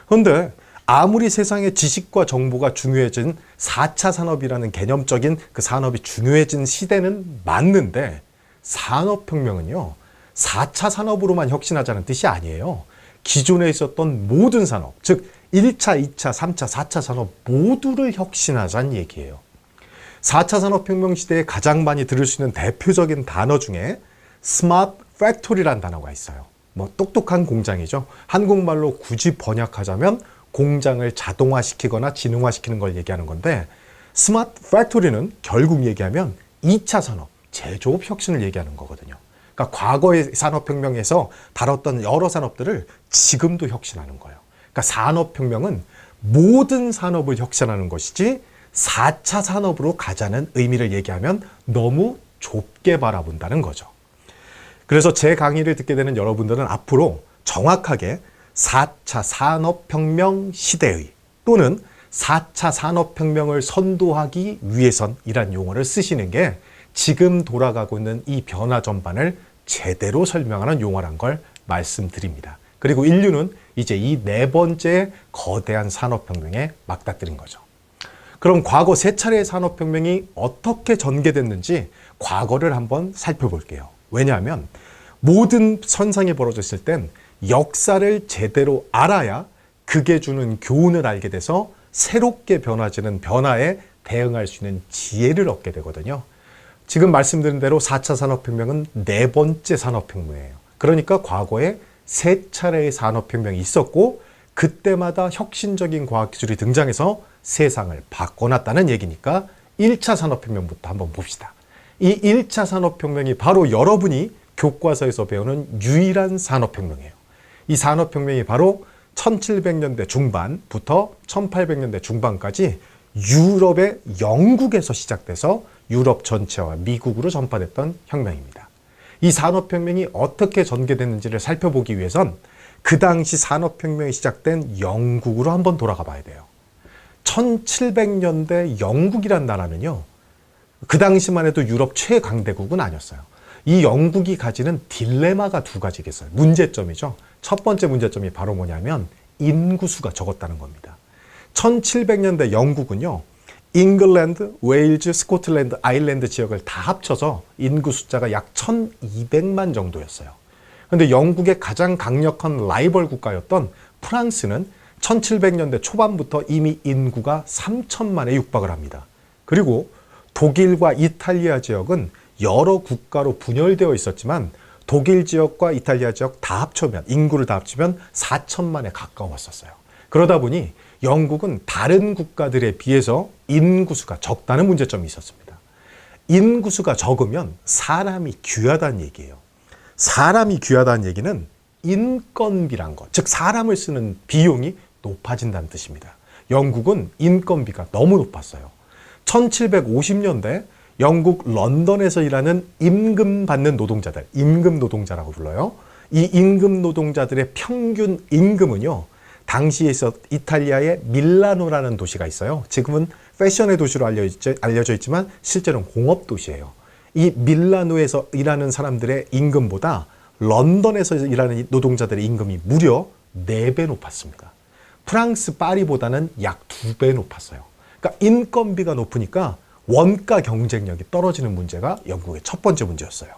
그런데 아무리 세상에 지식과 정보가 중요해진 4차 산업이라는 개념적인 그 산업이 중요해진 시대는 맞는데, 산업혁명은요, 4차 산업으로만 혁신하자는 뜻이 아니에요. 기존에 있었던 모든 산업, 즉 1차, 2차, 3차, 4차 산업 모두를 혁신하자는 얘기예요. 4차 산업혁명 시대에 가장 많이 들을 수 있는 대표적인 단어 중에 스마트 팩토리라는 단어가 있어요. 뭐 똑똑한 공장이죠. 한국말로 굳이 번역하자면 공장을 자동화시키거나 지능화시키는 걸 얘기하는 건데, 스마트 팩토리는 결국 얘기하면 2차 산업, 제조업 혁신을 얘기하는 거거든요. 그러니까 과거의 산업혁명에서 다뤘던 여러 산업들을 지금도 혁신하는 거예요. 그러니까 산업혁명은 모든 산업을 혁신하는 것이지 4차 산업으로 가자는 의미를 얘기하면 너무 좁게 바라본다는 거죠. 그래서 제 강의를 듣게 되는 여러분들은 앞으로 정확하게 4차 산업혁명 시대의 또는 4차 산업혁명을 선도하기 위해선 이란 용어를 쓰시는 게 지금 돌아가고 있는 이 변화 전반을 제대로 설명하는 용어란 걸 말씀드립니다. 그리고 인류는 이제 이 네 번째 거대한 산업혁명에 맞닥뜨린 거죠. 그럼 과거 세 차례의 산업혁명이 어떻게 전개됐는지 과거를 한번 살펴볼게요. 왜냐하면 모든 선상이 벌어졌을 땐 역사를 제대로 알아야 그게 주는 교훈을 알게 돼서 새롭게 변화지는 변화에 대응할 수 있는 지혜를 얻게 되거든요. 지금 말씀드린 대로 4차 산업혁명은 네 번째 산업혁명이에요. 그러니까 과거에 세 차례의 산업혁명이 있었고 그때마다 혁신적인 과학기술이 등장해서 세상을 바꿔놨다는 얘기니까 1차 산업혁명부터 한번 봅시다. 이 1차 산업혁명이 바로 여러분이 교과서에서 배우는 유일한 산업혁명이에요. 이 산업혁명이 바로 1700년대 중반부터 1800년대 중반까지 유럽의 영국에서 시작돼서 유럽 전체와 미국으로 전파됐던 혁명입니다. 이 산업혁명이 어떻게 전개됐는지를 살펴보기 위해선 그 당시 산업혁명이 시작된 영국으로 한번 돌아가 봐야 돼요. 1700년대 영국이란 나라는요, 그 당시만 해도 유럽 최강대국은 아니었어요. 이 영국이 가지는 딜레마가 두 가지가 있어요. 문제점이죠. 첫 번째 문제점이 바로 뭐냐면 인구수가 적었다는 겁니다. 1700년대 영국은요, 잉글랜드, 웨일즈, 스코틀랜드, 아일랜드 지역을 다 합쳐서 인구 숫자가 약 1200만 정도였어요. 그런데 영국의 가장 강력한 라이벌 국가였던 프랑스는 1700년대 초반부터 이미 인구가 3000만에 육박을 합니다. 그리고 독일과 이탈리아 지역은 여러 국가로 분열되어 있었지만 독일 지역과 이탈리아 지역 다 합치면, 인구를 다 합치면 4000만에 가까웠었어요. 그러다 보니 영국은 다른 국가들에 비해서 인구수가 적다는 문제점이 있었습니다. 인구수가 적으면 사람이 귀하다는 얘기예요. 사람이 귀하다는 얘기는 인건비란 것, 즉 사람을 쓰는 비용이 높아진다는 뜻입니다. 영국은 인건비가 너무 높았어요. 1750년대 영국 런던에서 일하는 임금 받는 노동자들, 임금 노동자라고 불러요. 이 임금 노동자들의 평균 임금은요, 당시에 있었 이탈리아의 밀라노라는 도시가 있어요. 지금은 패션의 도시로 알려져 있지만 실제로는 공업 도시예요. 이 밀라노에서 일하는 사람들의 임금보다 런던에서 일하는 노동자들의 임금이 무려 4배 높았습니다. 프랑스 파리보다는 약 2배 높았어요. 그러니까 인건비가 높으니까 원가 경쟁력이 떨어지는 문제가 영국의 첫 번째 문제였어요.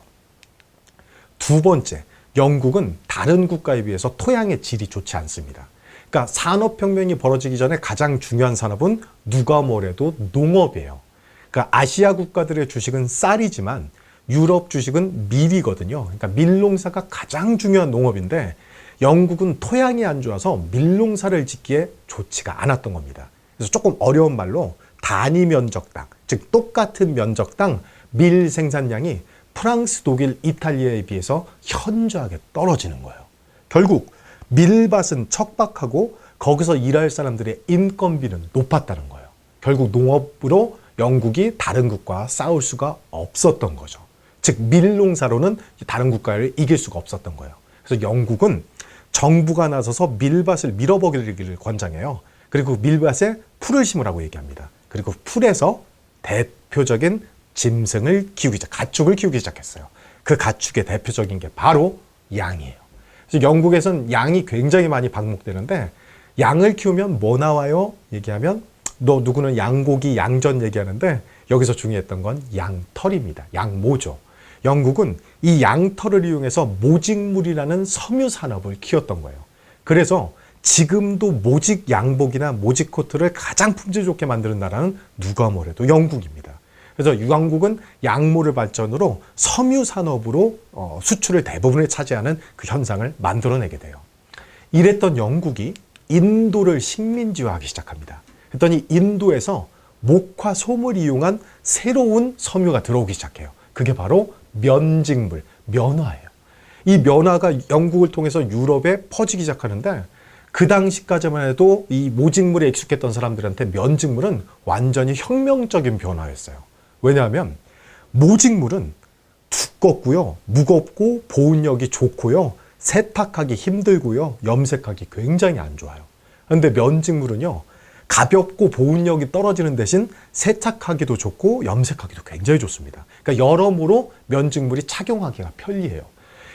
두 번째, 영국은 다른 국가에 비해서 토양의 질이 좋지 않습니다. 그러니까 산업혁명이 벌어지기 전에 가장 중요한 산업은 누가 뭐래도 농업이에요. 그러니까 아시아 국가들의 주식은 쌀이지만 유럽 주식은 밀이거든요. 그러니까 밀농사가 가장 중요한 농업인데 영국은 토양이 안 좋아서 밀농사를 짓기에 좋지가 않았던 겁니다. 그래서 조금 어려운 말로 단위 면적당, 즉 똑같은 면적당 밀 생산량이 프랑스, 독일, 이탈리아에 비해서 현저하게 떨어지는 거예요. 결국 밀밭은 척박하고 거기서 일할 사람들의 인건비는 높았다는 거예요. 결국 농업으로 영국이 다른 국가와 싸울 수가 없었던 거죠. 즉 밀농사로는 다른 국가를 이길 수가 없었던 거예요. 그래서 영국은 정부가 나서서 밀밭을 밀어버리기를 권장해요. 그리고 밀밭에 풀을 심으라고 얘기합니다. 그리고 풀에서 대표적인 짐승을 키우기 가축을 키우기 시작했어요. 그 가축의 대표적인 게 바로 양이에요. 그래서 영국에서는 양이 굉장히 많이 방목되는데 양을 키우면 뭐 나와요? 얘기하면 너 누구는 양고기, 양전 얘기하는데 여기서 중요했던 건 양털입니다. 양모죠. 영국은 이 양털을 이용해서 모직물이라는 섬유 산업을 키웠던 거예요. 그래서 지금도 모직 양복이나 모직 코트를 가장 품질 좋게 만드는 나라는 누가 뭐래도 영국입니다. 그래서 영국은 양모를 발전으로 섬유 산업으로 수출을 대부분을 차지하는 그 현상을 만들어내게 돼요. 이랬던 영국이 인도를 식민지화하기 시작합니다. 그랬더니 인도에서 목화 솜을 이용한 새로운 섬유가 들어오기 시작해요. 그게 바로 면직물, 면화예요. 이 면화가 영국을 통해서 유럽에 퍼지기 시작하는데 그 당시까지만 해도 이 모직물에 익숙했던 사람들한테 면직물은 완전히 혁명적인 변화였어요. 왜냐하면 모직물은 두껍고요, 무겁고 보온력이 좋고요, 세탁하기 힘들고요, 염색하기 굉장히 안 좋아요. 그런데 면직물은요, 가볍고 보온력이 떨어지는 대신 세탁하기도 좋고 염색하기도 굉장히 좋습니다. 그러니까 여러모로 면직물이 착용하기가 편리해요.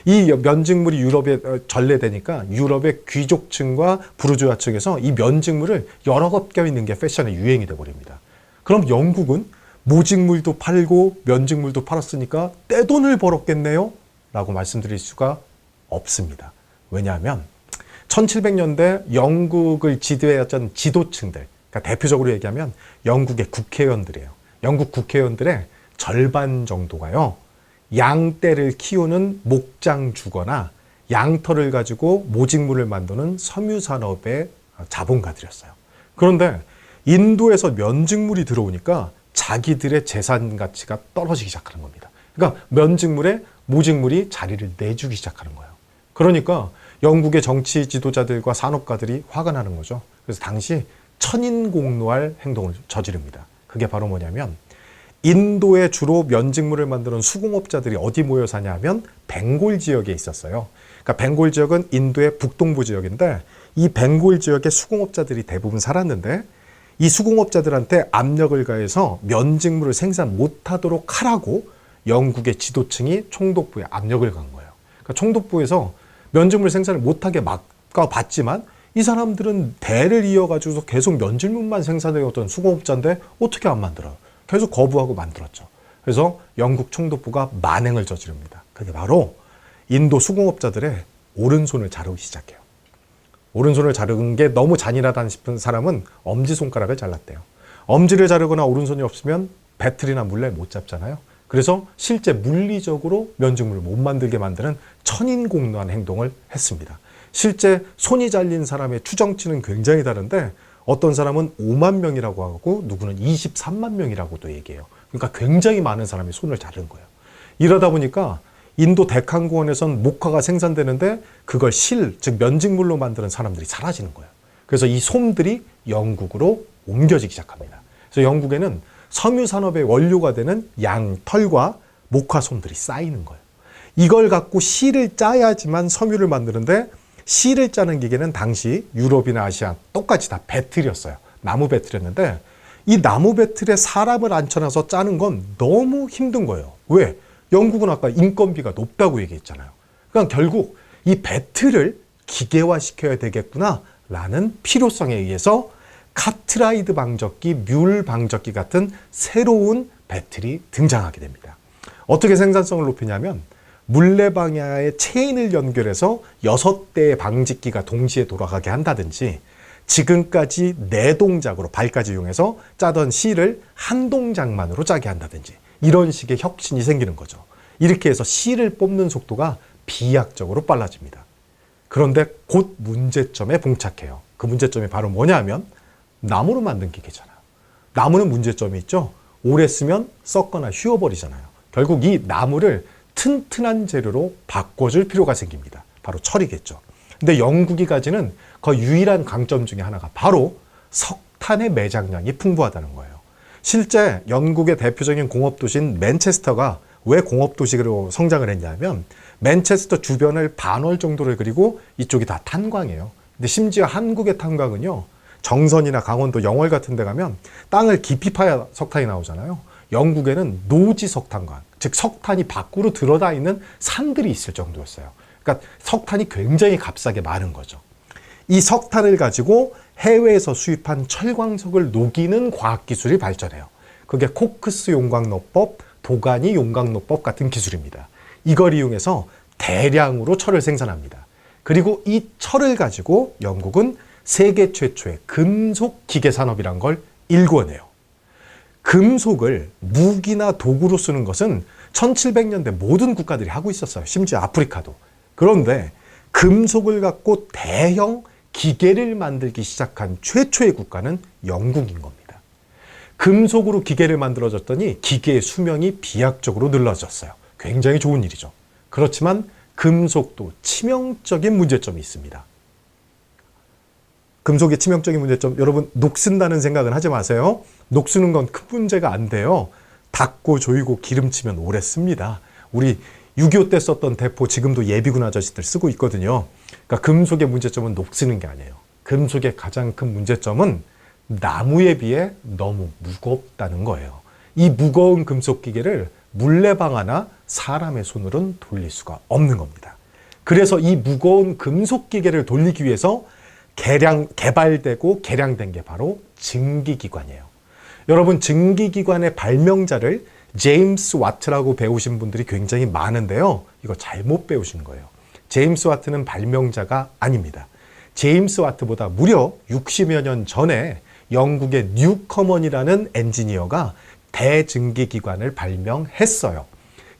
이 면직물이 유럽에 전래되니까 유럽의 귀족층과 부르주아층에서 이 면직물을 여러 겹 껴있는 게 패션의 유행이 돼버립니다. 그럼 영국은 모직물도 팔고 면직물도 팔았으니까 떼돈을 벌었겠네요? 라고 말씀드릴 수가 없습니다. 왜냐하면 1700년대 영국을 지도해왔던 지도층들, 그러니까 대표적으로 얘기하면 영국의 국회의원들이에요. 영국 국회의원들의 절반 정도가요, 양떼를 키우는 목장주거나 양털을 가지고 모직물을 만드는 섬유산업의 자본가들이었어요. 그런데 인도에서 면직물이 들어오니까 자기들의 재산 가치가 떨어지기 시작하는 겁니다. 그러니까 면직물에 모직물이 자리를 내주기 시작하는 거예요. 그러니까 영국의 정치 지도자들과 산업가들이 화가 나는 거죠. 그래서 당시 천인공노할 행동을 저지릅니다. 그게 바로 뭐냐면 인도에 주로 면직물을 만드는 수공업자들이 어디 모여 사냐 하면 벵골 지역에 있었어요. 그러니까 벵골 지역은 인도의 북동부 지역인데 이 벵골 지역의 수공업자들이 대부분 살았는데 이 수공업자들한테 압력을 가해서 면직물을 생산 못하도록 하라고 영국의 지도층이 총독부에 압력을 간 거예요. 그러니까 총독부에서 면직물 생산을 못하게 막아봤지만 이 사람들은 대를 이어가지고 계속 면직물만 생산해오던 수공업자인데 어떻게 안 만들어요? 계속 거부하고 만들었죠. 그래서 영국 총독부가 만행을 저지릅니다. 그게 바로 인도 수공업자들의 오른손을 자르기 시작해요. 오른손을 자르는 게 너무 잔인하다 싶은 사람은 엄지손가락을 잘랐대요. 엄지를 자르거나 오른손이 없으면 배틀이나 물레 못 잡잖아요. 그래서 실제 물리적으로 면직물을 못 만들게 만드는 천인공노한 행동을 했습니다. 실제 손이 잘린 사람의 추정치는 굉장히 다른데 어떤 사람은 5만 명이라고 하고 누구는 23만 명이라고도 얘기해요. 그러니까 굉장히 많은 사람이 손을 자른 거예요. 이러다 보니까 인도 데칸공원에선 목화가 생산되는데 그걸 즉 면직물로 만드는 사람들이 사라지는 거예요. 그래서 이 솜들이 영국으로 옮겨지기 시작합니다. 그래서 영국에는 섬유 산업의 원료가 되는 양털과 목화 솜들이 쌓이는 거예요. 이걸 갖고 실을 짜야지만 섬유를 만드는데 실을 짜는 기계는 당시 유럽이나 아시아 똑같이 다 배틀이었어요. 나무 배틀이었는데 이 나무 배틀에 사람을 앉혀놔서 짜는 건 너무 힘든 거예요. 왜? 영국은 아까 인건비가 높다고 얘기했잖아요. 그러니까 결국 이 배틀을 기계화시켜야 되겠구나 라는 필요성에 의해서 카트라이드 방적기, 뮬 방적기 같은 새로운 배틀이 등장하게 됩니다. 어떻게 생산성을 높이냐면 물레방향의 체인을 연결해서 6대의 방직기가 동시에 돌아가게 한다든지 지금까지 4동작으로 발까지 이용해서 짜던 실을 한 동작만으로 짜게 한다든지 이런 식의 혁신이 생기는 거죠. 이렇게 해서 실을 뽑는 속도가 비약적으로 빨라집니다. 그런데 곧 문제점에 봉착해요. 그 문제점이 바로 뭐냐 하면 나무로 만든 기계잖아요. 나무는 문제점이 있죠. 오래 쓰면 썩거나 휘어버리잖아요. 결국 이 나무를 튼튼한 재료로 바꿔줄 필요가 생깁니다. 바로 철이겠죠. 근데 영국이 가지는 그 유일한 강점 중에 하나가 바로 석탄의 매장량이 풍부하다는 거예요. 실제 영국의 대표적인 공업도시인 맨체스터가 왜 공업도시로 성장을 했냐면 맨체스터 주변을 반월 정도를 그리고 이쪽이 다 탄광이에요. 근데 심지어 한국의 탄광은요, 정선이나 강원도 영월 같은 데 가면 땅을 깊이 파야 석탄이 나오잖아요. 영국에는 노지 석탄광, 즉 석탄이 밖으로 들어다 있는 산들이 있을 정도였어요. 그러니까 석탄이 굉장히 값싸게 많은 거죠. 이 석탄을 가지고 해외에서 수입한 철광석을 녹이는 과학기술이 발전해요. 그게 코크스 용광로법, 도가니 용광로법 같은 기술입니다. 이걸 이용해서 대량으로 철을 생산합니다. 그리고 이 철을 가지고 영국은 세계 최초의 금속 기계 산업이란 걸 일궈내요. 금속을 무기나 도구로 쓰는 것은 1700년대 모든 국가들이 하고 있었어요. 심지어 아프리카도. 그런데 금속을 갖고 대형 기계를 만들기 시작한 최초의 국가는 영국인 겁니다. 금속으로 기계를 만들어졌더니 기계의 수명이 비약적으로 늘어졌어요. 굉장히 좋은 일이죠. 그렇지만 금속도 치명적인 문제점이 있습니다. 금속의 치명적인 문제점, 여러분 녹슨다는 생각은 하지 마세요. 녹쓰는 건 큰 문제가 안 돼요. 닦고 조이고 기름치면 오래 씁니다. 우리 6.25 때 썼던 대포 지금도 예비군 아저씨들 쓰고 있거든요. 그러니까 금속의 문제점은 녹쓰는 게 아니에요. 금속의 가장 큰 문제점은 나무에 비해 너무 무겁다는 거예요. 이 무거운 금속 기계를 물레방아나 사람의 손으로는 돌릴 수가 없는 겁니다. 그래서 이 무거운 금속 기계를 돌리기 위해서 개발되고 개량된 게 바로 증기기관이에요. 여러분, 증기기관의 발명자를 제임스 와트라고 배우신 분들이 굉장히 많은데요. 이거 잘못 배우신 거예요. 제임스 와트는 발명자가 아닙니다. 제임스 와트보다 무려 60여 년 전에 영국의 뉴커먼이라는 엔지니어가 대증기기관을 발명했어요.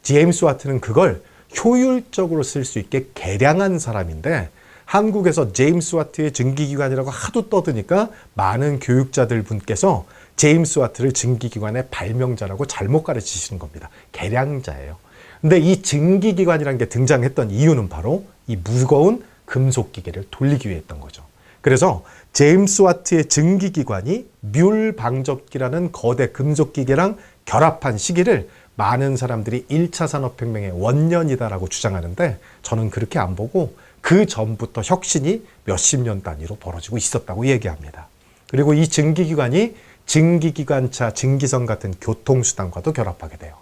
제임스 와트는 그걸 효율적으로 쓸 수 있게 개량한 사람인데, 한국에서 제임스 와트의 증기기관이라고 하도 떠드니까 많은 교육자들 분께서 제임스 와트를 증기기관의 발명자라고 잘못 가르치시는 겁니다. 개량자예요. 근데 이 증기기관이라는 게 등장했던 이유는 바로 이 무거운 금속기계를 돌리기 위해 했던 거죠. 그래서 제임스 와트의 증기기관이 뮬 방적기라는 거대 금속기계랑 결합한 시기를 많은 사람들이 1차 산업혁명의 원년이다라고 주장하는데, 저는 그렇게 안 보고 그 전부터 혁신이 몇십 년 단위로 벌어지고 있었다고 얘기합니다. 그리고 이 증기기관이 증기기관차, 증기선 같은 교통수단과도 결합하게 돼요.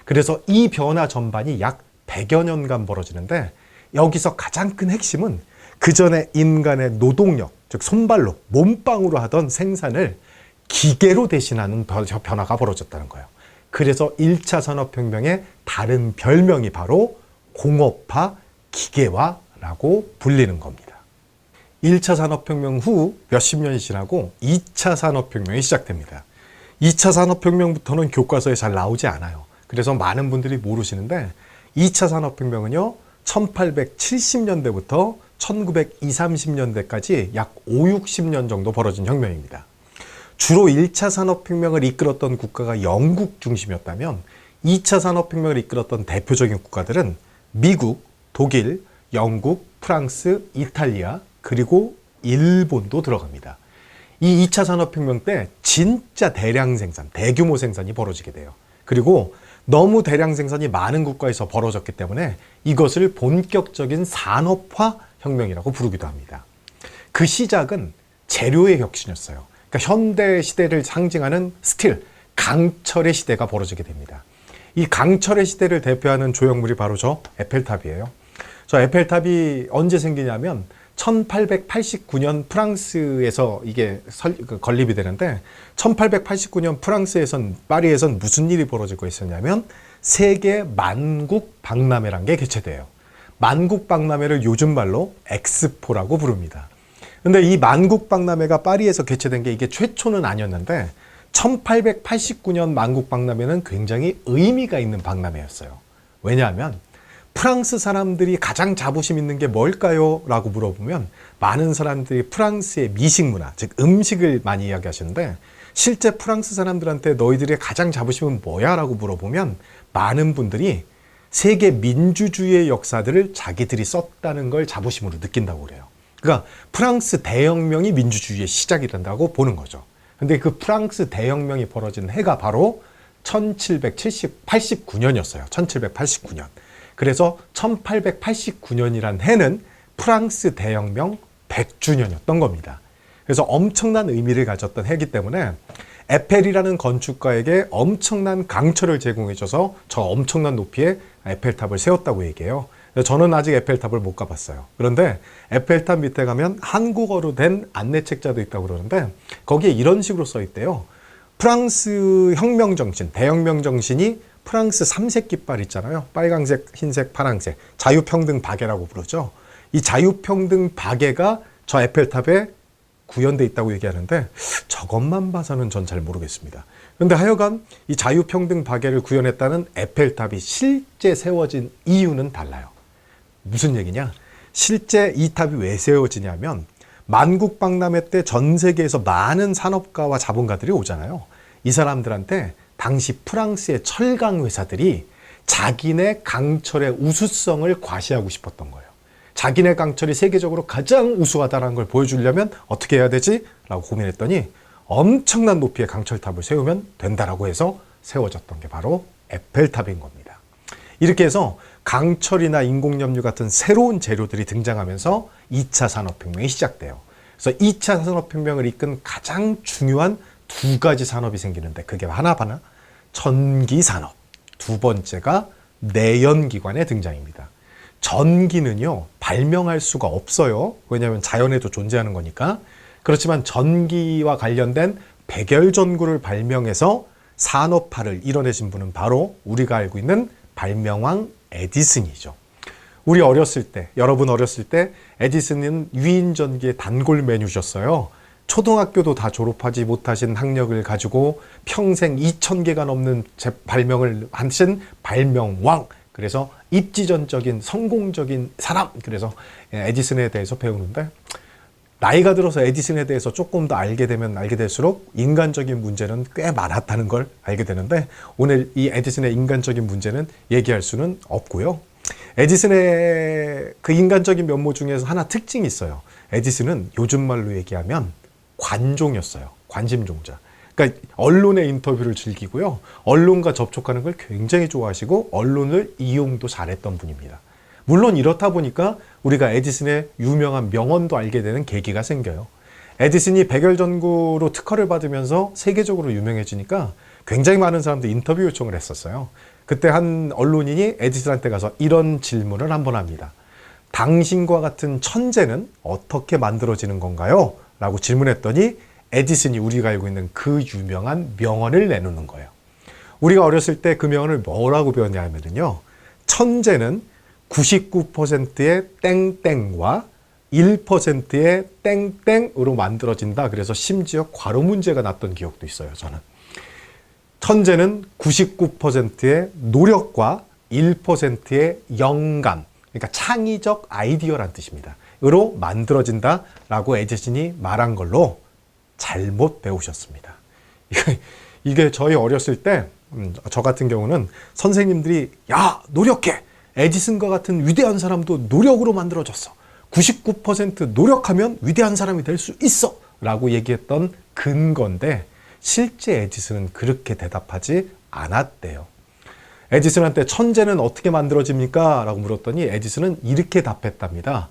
그래서 이 변화 전반이 약 100여 년간 벌어지는데, 여기서 가장 큰 핵심은 그 전에 인간의 노동력, 즉 손발로, 몸빵으로 하던 생산을 기계로 대신하는 변화가 벌어졌다는 거예요. 그래서 1차 산업혁명의 다른 별명이 바로 공업화 기계화라고 불리는 겁니다. 1차 산업혁명 후 몇십 년이 지나고 2차 산업혁명이 시작됩니다. 2차 산업혁명부터는 교과서에 잘 나오지 않아요. 그래서 많은 분들이 모르시는데, 2차 산업혁명은요, 1870년대부터 1920, 30년대까지 약 5, 60년 정도 벌어진 혁명입니다. 주로 1차 산업혁명을 이끌었던 국가가 영국 중심이었다면, 2차 산업혁명을 이끌었던 대표적인 국가들은 미국, 독일, 영국, 프랑스, 이탈리아, 그리고 일본도 들어갑니다. 이 2차 산업혁명 때 진짜 대량 생산, 대규모 생산이 벌어지게 돼요. 그리고 너무 대량 생산이 많은 국가에서 벌어졌기 때문에 이것을 본격적인 산업화 혁명이라고 부르기도 합니다. 그 시작은 재료의 혁신이었어요. 그러니까 현대 시대를 상징하는 스틸, 강철의 시대가 벌어지게 됩니다. 이 강철의 시대를 대표하는 조형물이 바로 저 에펠탑이에요. 저 에펠탑이 언제 생기냐면 1889년 프랑스에서 이게 건립이 되는데, 1889년 파리에선 무슨 일이 벌어지고 있었냐면 세계 만국 박람회란 게 개최돼요. 만국 박람회를 요즘 말로 엑스포라고 부릅니다. 근데 이 만국 박람회가 파리에서 개최된 게 이게 최초는 아니었는데, 1889년 만국 박람회는 굉장히 의미가 있는 박람회였어요. 왜냐하면 프랑스 사람들이 가장 자부심 있는 게 뭘까요? 라고 물어보면 많은 사람들이 프랑스의 미식 문화, 즉 음식을 많이 이야기하시는데, 실제 프랑스 사람들한테 너희들의 가장 자부심은 뭐야? 라고 물어보면 많은 분들이 세계 민주주의의 역사들을 자기들이 썼다는 걸 자부심으로 느낀다고 그래요. 그러니까 프랑스 대혁명이 민주주의의 시작이란다고 보는 거죠. 근데 그 프랑스 대혁명이 벌어진 해가 바로 1789년이었어요. 1789년. 그래서 1889년이란 해는 프랑스 대혁명 100주년이었던 겁니다. 그래서 엄청난 의미를 가졌던 해이기 때문에 에펠이라는 건축가에게 엄청난 강철을 제공해줘서 저 엄청난 높이에 에펠탑을 세웠다고 얘기해요. 저는 아직 에펠탑을 못 가봤어요. 그런데 에펠탑 밑에 가면 한국어로 된 안내책자도 있다고 그러는데 거기에 이런 식으로 써 있대요. 프랑스 혁명 정신, 대혁명 정신이 프랑스 삼색 깃발 있잖아요. 빨강색, 흰색, 파랑색. 자유평등 박애라고 부르죠. 이 자유평등 박애가 저 에펠탑에 구현돼 있다고 얘기하는데 저것만 봐서는 전 잘 모르겠습니다. 그런데 하여간 이 자유평등 박애를 구현했다는 에펠탑이 실제 세워진 이유는 달라요. 무슨 얘기냐? 실제 이 탑이 왜 세워지냐면 만국박람회 때 전 세계에서 많은 산업가와 자본가들이 오잖아요. 이 사람들한테 당시 프랑스의 철강 회사들이 자기네 강철의 우수성을 과시하고 싶었던 거예요. 자기네 강철이 세계적으로 가장 우수하다는 걸 보여주려면 어떻게 해야 되지? 라고 고민했더니 엄청난 높이의 강철탑을 세우면 된다라고 해서 세워졌던 게 바로 에펠탑인 겁니다. 이렇게 해서 강철이나 인공염료 같은 새로운 재료들이 등장하면서 2차 산업혁명이 시작돼요. 그래서 2차 산업혁명을 이끈 가장 중요한 두 가지 산업이 생기는데 그게 하나 전기산업, 두 번째가 내연기관의 등장입니다. 전기는요 발명할 수가 없어요. 왜냐하면 자연에도 존재하는 거니까. 그렇지만 전기와 관련된 백열전구를 발명해서 산업화를 이뤄내신 분은 바로 우리가 알고 있는 발명왕 에디슨이죠. 우리 어렸을 때, 여러분 어렸을 때 에디슨은 유인전기의 단골 메뉴셨어요. 초등학교도 다 졸업하지 못하신 학력을 가지고 평생 2,000개가 넘는 발명을 하신 발명왕. 그래서 입지전적인 성공적인 사람. 그래서 에디슨에 대해서 배우는데 나이가 들어서 에디슨에 대해서 조금 더 알게 되면 알게 될수록 인간적인 문제는 꽤 많았다는 걸 알게 되는데 오늘 이 에디슨의 인간적인 문제는 얘기할 수는 없고요. 에디슨의 그 인간적인 면모 중에서 하나 특징이 있어요. 에디슨은 요즘 말로 얘기하면 관종이었어요. 관심종자. 그러니까 언론의 인터뷰를 즐기고요. 언론과 접촉하는 걸 굉장히 좋아하시고 언론을 이용도 잘했던 분입니다. 물론 이렇다 보니까 우리가 에디슨의 유명한 명언도 알게 되는 계기가 생겨요. 에디슨이 백열전구로 특허를 받으면서 세계적으로 유명해지니까 굉장히 많은 사람들이 인터뷰 요청을 했었어요. 그때 한 언론인이 에디슨한테 가서 이런 질문을 한번 합니다. 당신과 같은 천재는 어떻게 만들어지는 건가요? 라고 질문했더니 에디슨이 우리가 알고 있는 그 유명한 명언을 내놓는 거예요. 우리가 어렸을 때 그 명언을 뭐라고 배웠냐면요. 천재는 99%의 땡땡과 1%의 땡땡으로 만들어진다. 그래서 심지어 괄호 문제가 났던 기억도 있어요. 저는. 천재는 99%의 노력과 1%의 영감, 그러니까 창의적 아이디어란 뜻입니다. 으로 만들어진다라고 에디슨이 말한 걸로 잘못 배우셨습니다. 이게 저희 어렸을 때, 저 같은 경우는 선생님들이 야 노력해! 에디슨과 같은 위대한 사람도 노력으로 만들어졌어. 99% 노력하면 위대한 사람이 될 수 있어! 라고 얘기했던 근거인데 실제 에디슨은 그렇게 대답하지 않았대요. 에디슨한테 천재는 어떻게 만들어집니까? 라고 물었더니 에디슨은 이렇게 답했답니다.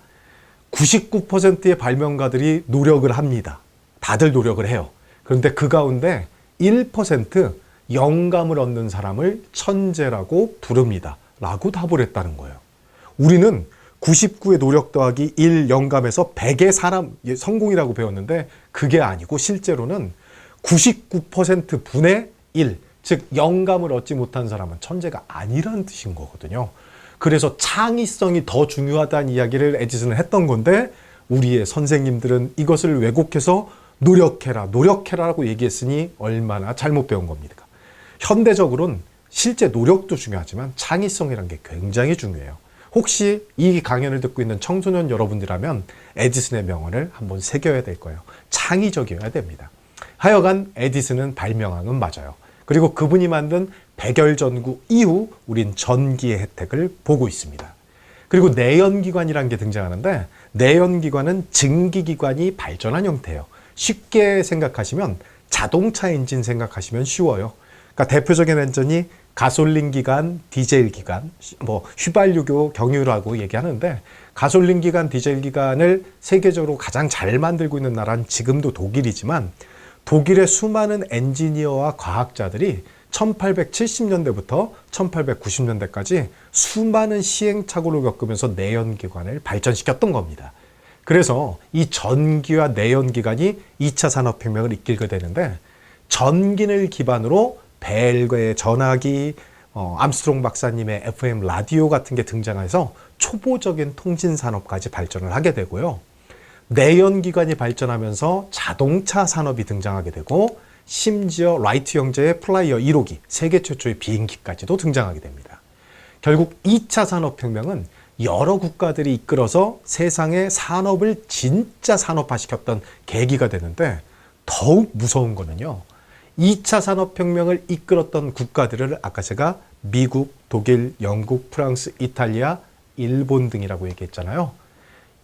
99%의 발명가들이 노력을 합니다. 다들 노력을 해요. 그런데 그 가운데 1% 영감을 얻는 사람을 천재라고 부릅니다. 라고 답을 했다는 거예요. 우리는 99의 노력 더하기 1 영감에서 100의 사람 성공이라고 배웠는데 그게 아니고 실제로는 99% 분의 1, 즉 영감을 얻지 못한 사람은 천재가 아니라는 뜻인 거거든요. 그래서 창의성이 더 중요하다는 이야기를 에디슨은 했던 건데 우리의 선생님들은 이것을 왜곡해서 노력해라, 노력해라라고 얘기했으니 얼마나 잘못 배운 겁니까? 현대적으로는 실제 노력도 중요하지만 창의성이라는 게 굉장히 중요해요. 혹시 이 강연을 듣고 있는 청소년 여러분들이라면 에디슨의 명언을 한번 새겨야 될 거예요. 창의적이어야 됩니다. 하여간 에디슨은 발명왕은 맞아요. 그리고 그분이 만든 백열전구 이후 우린 전기의 혜택을 보고 있습니다. 그리고 내연기관이라는 게 등장하는데 내연기관은 증기기관이 발전한 형태예요. 쉽게 생각하시면 자동차 엔진 생각하시면 쉬워요. 그러니까 대표적인 엔진이 가솔린 기관, 디젤 기관, 뭐 휘발유교 경유라고 얘기하는데 가솔린 기관, 디젤 기관을 세계적으로 가장 잘 만들고 있는 나라는 지금도 독일이지만 독일의 수많은 엔지니어와 과학자들이 1870년대부터 1890년대까지 수많은 시행착오를 겪으면서 내연기관을 발전시켰던 겁니다. 그래서 이 전기와 내연기관이 2차 산업혁명을 이끌게 되는데, 전기를 기반으로 벨의 전화기, 암스트롱 박사님의 FM 라디오 같은 게 등장해서 초보적인 통신산업까지 발전을 하게 되고요. 내연기관이 발전하면서 자동차 산업이 등장하게 되고, 심지어 라이트 형제의 플라이어 1호기, 세계 최초의 비행기까지도 등장하게 됩니다. 결국 2차 산업혁명은 여러 국가들이 이끌어서 세상의 산업을 진짜 산업화시켰던 계기가 되는데, 더욱 무서운 거는요, 2차 산업혁명을 이끌었던 국가들을 아까 제가 미국, 독일, 영국, 프랑스, 이탈리아, 일본 등이라고 얘기했잖아요.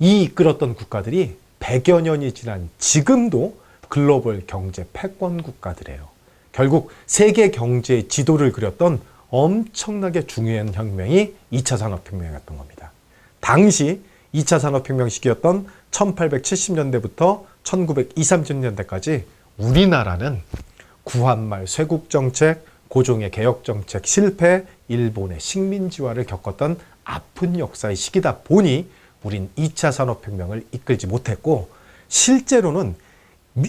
이 이끌었던 국가들이 100여 년이 지난 지금도 글로벌 경제 패권 국가들이에요. 결국 세계 경제의 지도를 그렸던 엄청나게 중요한 혁명이 2차 산업혁명이었던 겁니다. 당시 2차 산업혁명 시기였던 1870년대부터 1920, 30년대까지 우리나라는 구한말 쇄국정책, 고종의 개혁정책 실패, 일본의 식민지화를 겪었던 아픈 역사의 시기다 보니 우린 2차 산업혁명을 이끌지 못했고, 실제로는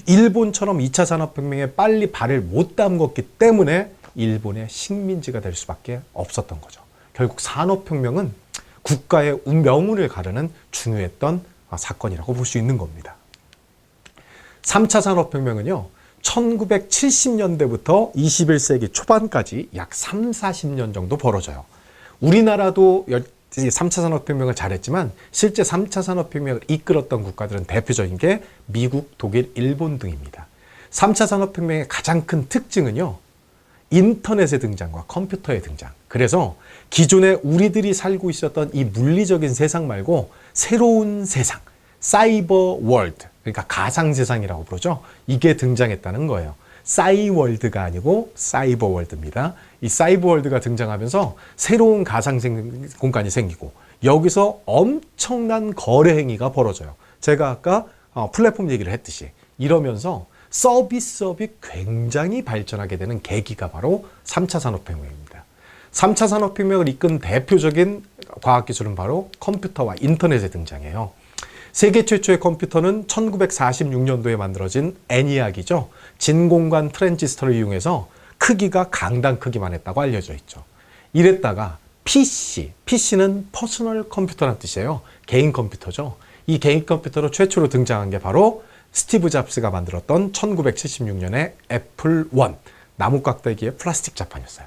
일본처럼 2차 산업혁명에 빨리 발을 못 담궜기 때문에 일본의 식민지가 될 수밖에 없었던 거죠. 결국 산업혁명은 국가의 명운을 가르는 중요했던 사건이라고 볼 수 있는 겁니다. 3차 산업혁명은요, 1970년대부터 21세기 초반까지 약 3, 40년 정도 벌어져요. 우리나라도 3차 산업혁명을 잘했지만 실제 3차 산업혁명을 이끌었던 국가들은 대표적인 게 미국, 독일, 일본 등입니다. 3차 산업혁명의 가장 큰 특징은요, 인터넷의 등장과 컴퓨터의 등장. 그래서 기존에 우리들이 살고 있었던 이 물리적인 세상 말고 새로운 세상, 사이버 월드, 그러니까 가상 세상이라고 부르죠. 이게 등장했다는 거예요. 싸이월드가 아니고 사이버 월드입니다. 이 사이버 월드가 등장하면서 새로운 가상 공간이 생기고, 여기서 엄청난 거래 행위가 벌어져요. 제가 아까 플랫폼 얘기를 했듯이 이러면서 서비스업이 굉장히 발전하게 되는 계기가 바로 3차 산업혁명입니다. 3차 산업혁명을 이끈 대표적인 과학기술은 바로 컴퓨터와 인터넷의 등장이에요. 세계 최초의 컴퓨터는 1946년도에 만들어진 ENIAC이죠. 진공관 트랜지스터를 이용해서 크기가 강당 크기만 했다고 알려져 있죠. 이랬다가 PC는 퍼스널 컴퓨터라는 뜻이에요. 개인 컴퓨터죠. 이 개인 컴퓨터로 최초로 등장한 게 바로 스티브 잡스가 만들었던 1976년에 애플 1, 나무 깍대기의 플라스틱 자판이었어요.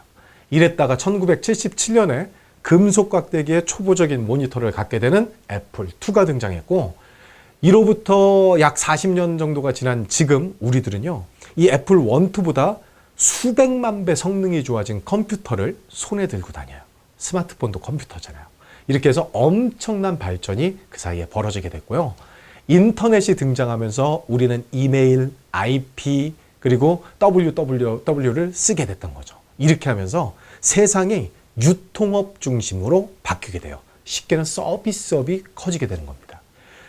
이랬다가 1977년에 금속 깍대기의 초보적인 모니터를 갖게 되는 애플 2가 등장했고, 이로부터 약 40년 정도가 지난 지금 우리들은요, 이 애플 1, 2보다 수백만 배 성능이 좋아진 컴퓨터를 손에 들고 다녀요. 스마트폰도 컴퓨터잖아요. 이렇게 해서 엄청난 발전이 그 사이에 벌어지게 됐고요. 인터넷이 등장하면서 우리는 이메일, IP, 그리고 www를 쓰게 됐던 거죠. 이렇게 하면서 세상이 유통업 중심으로 바뀌게 돼요. 쉽게는 서비스업이 커지게 되는 겁니다.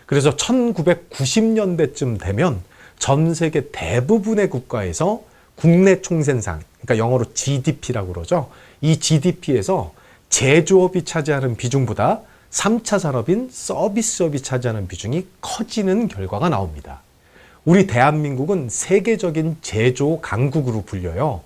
그래서 1990년대쯤 되면 전 세계 대부분의 국가에서 국내 총생산, 그러니까 영어로 GDP라고 그러죠. 이 GDP에서 제조업이 차지하는 비중보다 3차 산업인 서비스업이 차지하는 비중이 커지는 결과가 나옵니다. 우리 대한민국은 세계적인 제조 강국으로 불려요.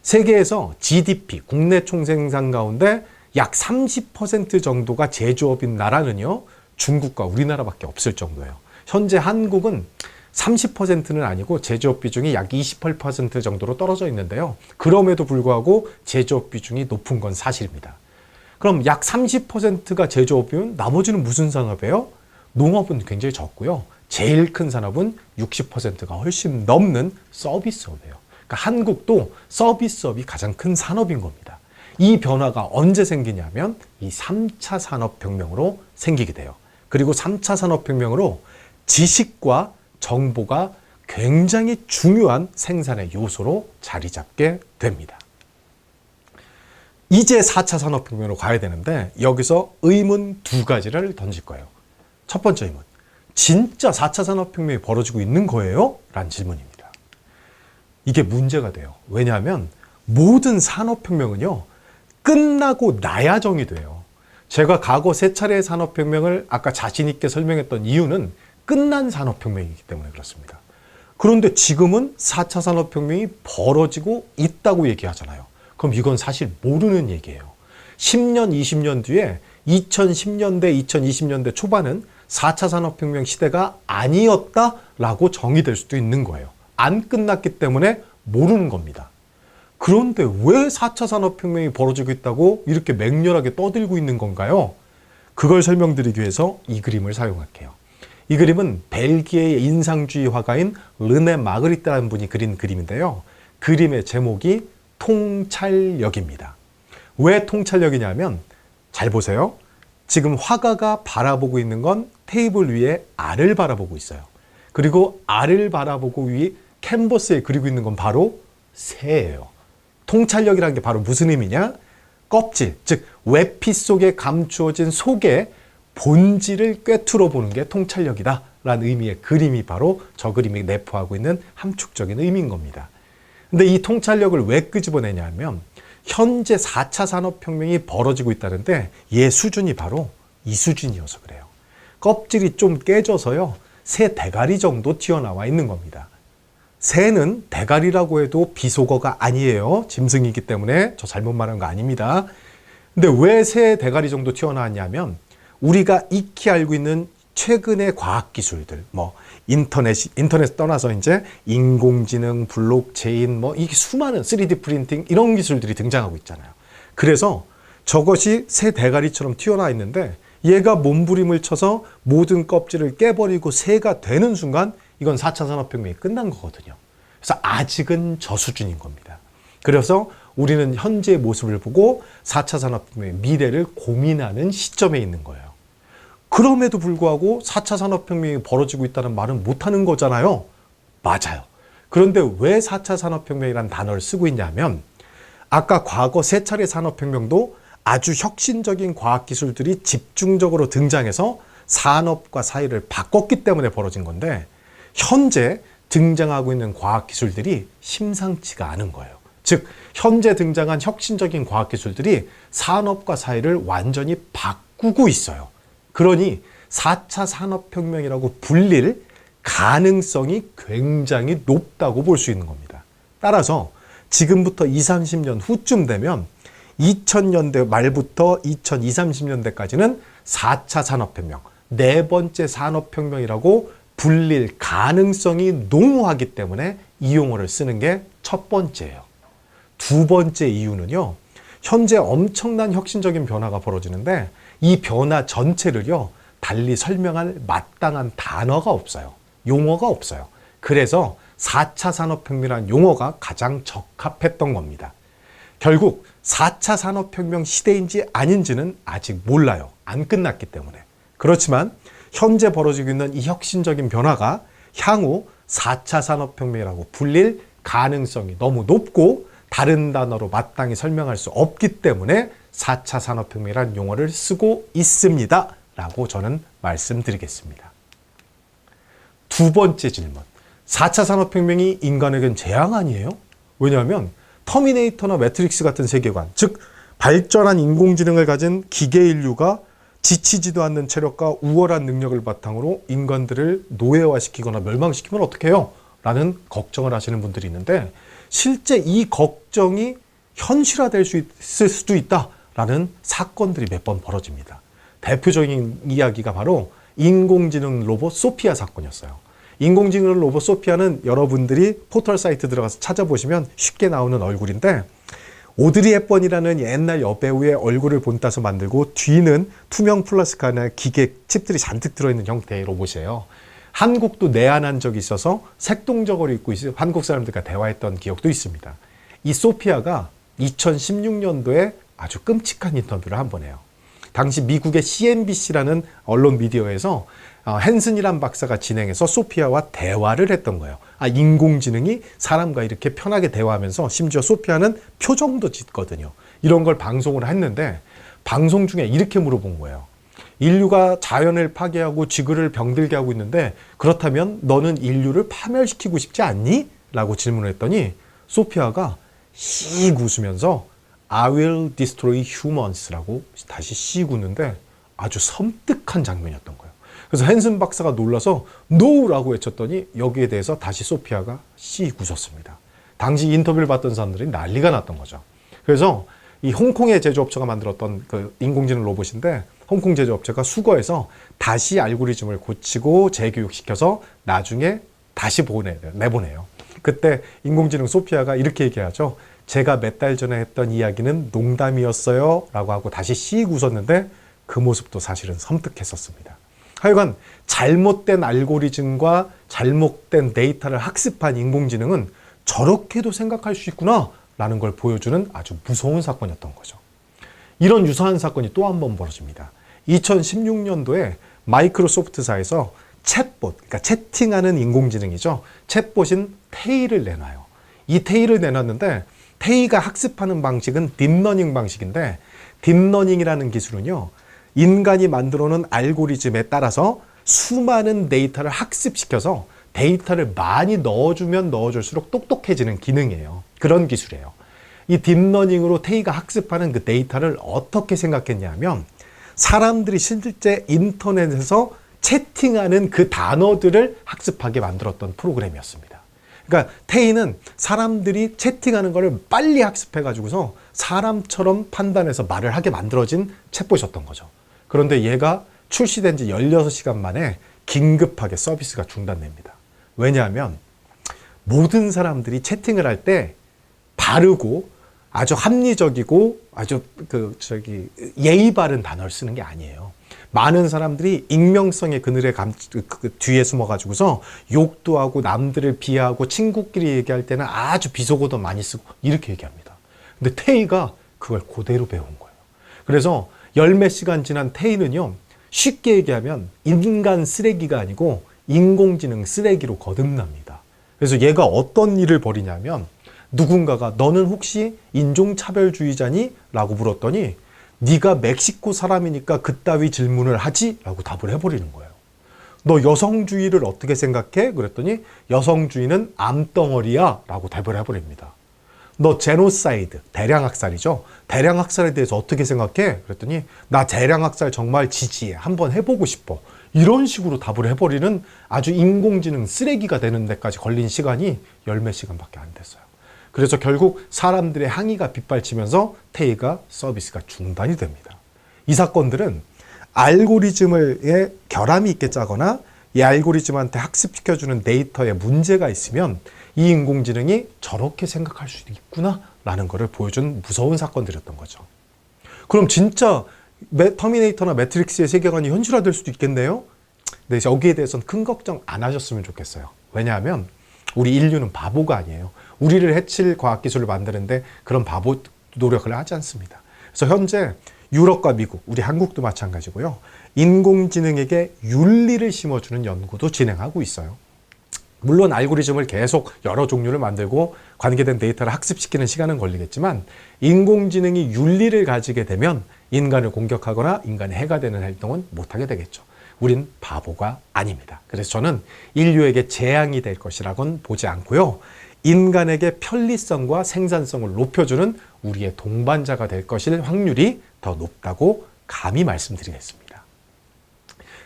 세계에서 GDP, 국내 총생산 가운데 약 30% 정도가 제조업인 나라는요, 중국과 우리나라밖에 없을 정도예요. 현재 한국은 30%는 아니고 제조업 비중이 약 28% 정도로 떨어져 있는데요. 그럼에도 불구하고 제조업 비중이 높은 건 사실입니다. 그럼 약 30%가 제조업이면 나머지는 무슨 산업이에요? 농업은 굉장히 적고요. 제일 큰 산업은 60%가 훨씬 넘는 서비스업이에요. 그러니까 한국도 서비스업이 가장 큰 산업인 겁니다. 이 변화가 언제 생기냐면 이 3차 산업혁명으로 생기게 돼요. 그리고 3차 산업혁명으로 지식과 정보가 굉장히 중요한 생산의 요소로 자리 잡게 됩니다. 이제 4차 산업혁명으로 가야 되는데 여기서 의문 두 가지를 던질 거예요. 첫 번째 의문, 진짜 4차 산업혁명이 벌어지고 있는 거예요? 라는 질문입니다. 이게 문제가 돼요. 왜냐하면 모든 산업혁명은요, 끝나고 나야 정이 돼요. 제가 과거 3차례의 산업혁명을 아까 자신 있게 설명했던 이유는 끝난 산업혁명이기 때문에 그렇습니다. 그런데 지금은 4차 산업혁명이 벌어지고 있다고 얘기하잖아요. 그럼 이건 사실 모르는 얘기예요. 10년, 20년 뒤에 2010년대, 2020년대 초반은 4차 산업혁명 시대가 아니었다라고 정의될 수도 있는 거예요. 안 끝났기 때문에 모르는 겁니다. 그런데 왜 4차 산업혁명이 벌어지고 있다고 이렇게 맹렬하게 떠들고 있는 건가요? 그걸 설명드리기 위해서 이 그림을 사용할게요. 이 그림은 벨기에의 인상주의 화가인 르네 마그리트라는 분이 그린 그림인데요. 그림의 제목이 통찰력입니다. 왜 통찰력이냐면, 잘 보세요. 지금 화가가 바라보고 있는 건 테이블 위에 알을 바라보고 있어요. 그리고 알을 바라보고 위 캔버스에 그리고 있는 건 바로 새예요. 통찰력이라는 게 바로 무슨 의미냐? 껍질, 즉 외피 속에 감추어진 속의 본질을 꿰뚫어 보는 게 통찰력이다 라는 의미의 그림이 바로 저 그림이 내포하고 있는 함축적인 의미인 겁니다. 근데 이 통찰력을 왜 끄집어내냐면, 현재 4차 산업혁명이 벌어지고 있다는데 얘 수준이 바로 이 수준이어서 그래요. 껍질이 좀 깨져서요, 새 대가리 정도 튀어나와 있는 겁니다. 새는 대가리라고 해도 비속어가 아니에요. 짐승이기 때문에 저 잘못 말한 거 아닙니다. 근데 왜 새 대가리 정도 튀어나왔냐면, 우리가 익히 알고 있는 최근의 과학기술들, 인터넷 떠나서 이제 인공지능, 블록체인, 이게 수많은 3D 프린팅 이런 기술들이 등장하고 있잖아요. 그래서 저것이 새 대가리처럼 튀어나와 있는데, 얘가 몸부림을 쳐서 모든 껍질을 깨버리고 새가 되는 순간 이건 4차 산업혁명이 끝난 거거든요. 그래서 아직은 저 수준인 겁니다. 그래서 우리는 현재의 모습을 보고 4차 산업혁명의 미래를 고민하는 시점에 있는 거예요. 그럼에도 불구하고 4차 산업혁명이 벌어지고 있다는 말은 못하는 거잖아요. 맞아요. 그런데 왜 4차 산업혁명이라는 단어를 쓰고 있냐면, 아까 과거 3차례 산업혁명도 아주 혁신적인 과학기술들이 집중적으로 등장해서 산업과 사회를 바꿨기 때문에 벌어진 건데, 현재 등장하고 있는 과학기술들이 심상치가 않은 거예요. 즉, 현재 등장한 혁신적인 과학기술들이 산업과 사회를 완전히 바꾸고 있어요. 그러니 4차 산업혁명이라고 불릴 가능성이 굉장히 높다고 볼 수 있는 겁니다. 따라서 지금부터 20, 30년 후쯤 되면 2000년대 말부터 2020, 30년대까지는 4차 산업혁명, 네 번째 산업혁명이라고 불릴 가능성이 농후하기 때문에 이 용어를 쓰는 게 첫 번째예요. 두 번째 이유는요, 현재 엄청난 혁신적인 변화가 벌어지는데 이 변화 전체를요, 달리 설명할 마땅한 단어가 없어요. 용어가 없어요. 그래서 4차 산업혁명이라는 용어가 가장 적합했던 겁니다. 결국 4차 산업혁명 시대인지 아닌지는 아직 몰라요. 안 끝났기 때문에. 그렇지만 현재 벌어지고 있는 이 혁신적인 변화가 향후 4차 산업혁명이라고 불릴 가능성이 너무 높고, 다른 단어로 마땅히 설명할 수 없기 때문에 4차 산업혁명이라는 용어를 쓰고 있습니다 라고 저는 말씀드리겠습니다. 두 번째 질문, 4차 산업혁명이 인간에겐 재앙 아니에요? 왜냐하면 터미네이터나 매트릭스 같은 세계관, 즉 발전한 인공지능을 가진 기계 인류가 지치지도 않는 체력과 우월한 능력을 바탕으로 인간들을 노예화시키거나 멸망시키면 어떡해요? 라는 걱정을 하시는 분들이 있는데, 실제 이 걱정이 현실화될 수 있을 수도 있다라는 사건들이 몇 번 벌어집니다. 대표적인 이야기가 바로 인공지능 로봇 소피아 사건이었어요. 인공지능 로봇 소피아는 여러분들이 포털 사이트 들어가서 찾아보시면 쉽게 나오는 얼굴인데, 오드리 헵번이라는 옛날 여배우의 얼굴을 본따서 만들고 뒤는 투명 플라스틱이나 기계 칩들이 잔뜩 들어있는 형태의 로봇이에요. 한국도 내한한 적이 있어서 색동적으로 입고 있어요. 한국 사람들과 대화했던 기억도 있습니다. 이 소피아가 2016년도에 아주 끔찍한 인터뷰를 한 번 해요. 당시 미국의 CNBC라는 언론 미디어에서 헨슨이란 박사가 진행해서 소피아와 대화를 했던 거예요. 인공지능이 사람과 이렇게 편하게 대화하면서 심지어 소피아는 표정도 짓거든요. 이런 걸 방송을 했는데, 방송 중에 이렇게 물어본 거예요. 인류가 자연을 파괴하고 지구를 병들게 하고 있는데, 그렇다면 너는 인류를 파멸시키고 싶지 않니? 라고 질문을 했더니 소피아가 씩 웃으면서 I will destroy humans라고 다시 씩 웃는데 아주 섬뜩한 장면이었던 거예요. 그래서 헨슨 박사가 놀라서 NO라고 외쳤더니 여기에 대해서 다시 소피아가 씩 웃었습니다. 당시 인터뷰를 봤던 사람들이 난리가 났던 거죠. 그래서 이 홍콩의 제조업체가 만들었던 그 인공지능 로봇인데 홍콩 제조업체가 수거해서 다시 알고리즘을 고치고 재교육시켜서 나중에 다시 내보내요. 그때 인공지능 소피아가 이렇게 얘기하죠. 제가 몇 달 전에 했던 이야기는 농담이었어요 라고 하고 다시 씩 웃었는데 그 모습도 사실은 섬뜩했었습니다. 하여간 잘못된 알고리즘과 잘못된 데이터를 학습한 인공지능은 저렇게도 생각할 수 있구나 라는 걸 보여주는 아주 무서운 사건이었던 거죠. 이런 유사한 사건이 또 한 번 벌어집니다. 2016년도에 마이크로소프트사에서 챗봇, 그러니까 채팅하는 인공지능이죠. 챗봇인 테이를 내놔요. 이 테이를 내놨는데 테이가 학습하는 방식은 딥러닝 방식인데 딥러닝이라는 기술은요. 인간이 만들어 놓은 알고리즘에 따라서 수많은 데이터를 학습시켜서 데이터를 많이 넣어주면 넣어줄수록 똑똑해지는 기능이에요. 그런 기술이에요. 이 딥러닝으로 테이가 학습하는 그 데이터를 어떻게 생각했냐면 사람들이 실제 인터넷에서 채팅하는 그 단어들을 학습하게 만들었던 프로그램이었습니다. 그러니까 테이는 사람들이 채팅하는 거를 빨리 학습해가지고서 사람처럼 판단해서 말을 하게 만들어진 챗봇이었던 거죠. 그런데 얘가 출시된 지 16시간 만에 긴급하게 서비스가 중단됩니다. 왜냐하면 모든 사람들이 채팅을 할 때 바르고 아주 합리적이고 아주 예의 바른 단어를 쓰는 게 아니에요. 많은 사람들이 익명성의 그늘에 뒤에 숨어가지고서 욕도 하고 남들을 비하하고 친구끼리 얘기할 때는 아주 비속어도 많이 쓰고 이렇게 얘기합니다. 근데 테이가 그걸 그대로 배운 거예요. 그래서 열몇 시간 지난 테이는요, 쉽게 얘기하면 인간 쓰레기가 아니고 인공지능 쓰레기로 거듭납니다. 그래서 얘가 어떤 일을 벌이냐면 누군가가 너는 혹시 인종차별주의자니? 라고 물었더니 네가 멕시코 사람이니까 그따위 질문을 하지? 라고 답을 해버리는 거예요. 너 여성주의를 어떻게 생각해? 그랬더니 여성주의는 암덩어리야 라고 답을 해버립니다. 너 제노사이드, 대량학살이죠? 대량학살에 대해서 어떻게 생각해? 그랬더니 나 대량학살 정말 지지해. 한번 해보고 싶어. 이런 식으로 답을 해버리는 아주 인공지능 쓰레기가 되는 데까지 걸린 시간이 열몇 시간밖에 안 됐어요. 그래서 결국 사람들의 항의가 빗발치면서 테이가 서비스가 중단이 됩니다. 이 사건들은 알고리즘을 결함이 있게 짜거나 이 알고리즘한테 학습시켜주는 데이터에 문제가 있으면 이 인공지능이 저렇게 생각할 수도 있구나 라는 것을 보여준 무서운 사건들이었던 거죠. 그럼 진짜 터미네이터나 매트릭스의 세계관이 현실화될 수도 있겠네요? 근데 여기에 대해서는 큰 걱정 안 하셨으면 좋겠어요. 왜냐하면 우리 인류는 바보가 아니에요. 우리를 해칠 과학기술을 만드는데 그런 바보 노력을 하지 않습니다. 그래서 현재 유럽과 미국, 우리 한국도 마찬가지고요. 인공지능에게 윤리를 심어주는 연구도 진행하고 있어요. 물론 알고리즘을 계속 여러 종류를 만들고 관계된 데이터를 학습시키는 시간은 걸리겠지만 인공지능이 윤리를 가지게 되면 인간을 공격하거나 인간의 해가 되는 활동은 못하게 되겠죠. 우린 바보가 아닙니다. 그래서 저는 인류에게 재앙이 될 것이라고는 보지 않고요. 인간에게 편리성과 생산성을 높여주는 우리의 동반자가 될 것일 확률이 더 높다고 감히 말씀드리겠습니다.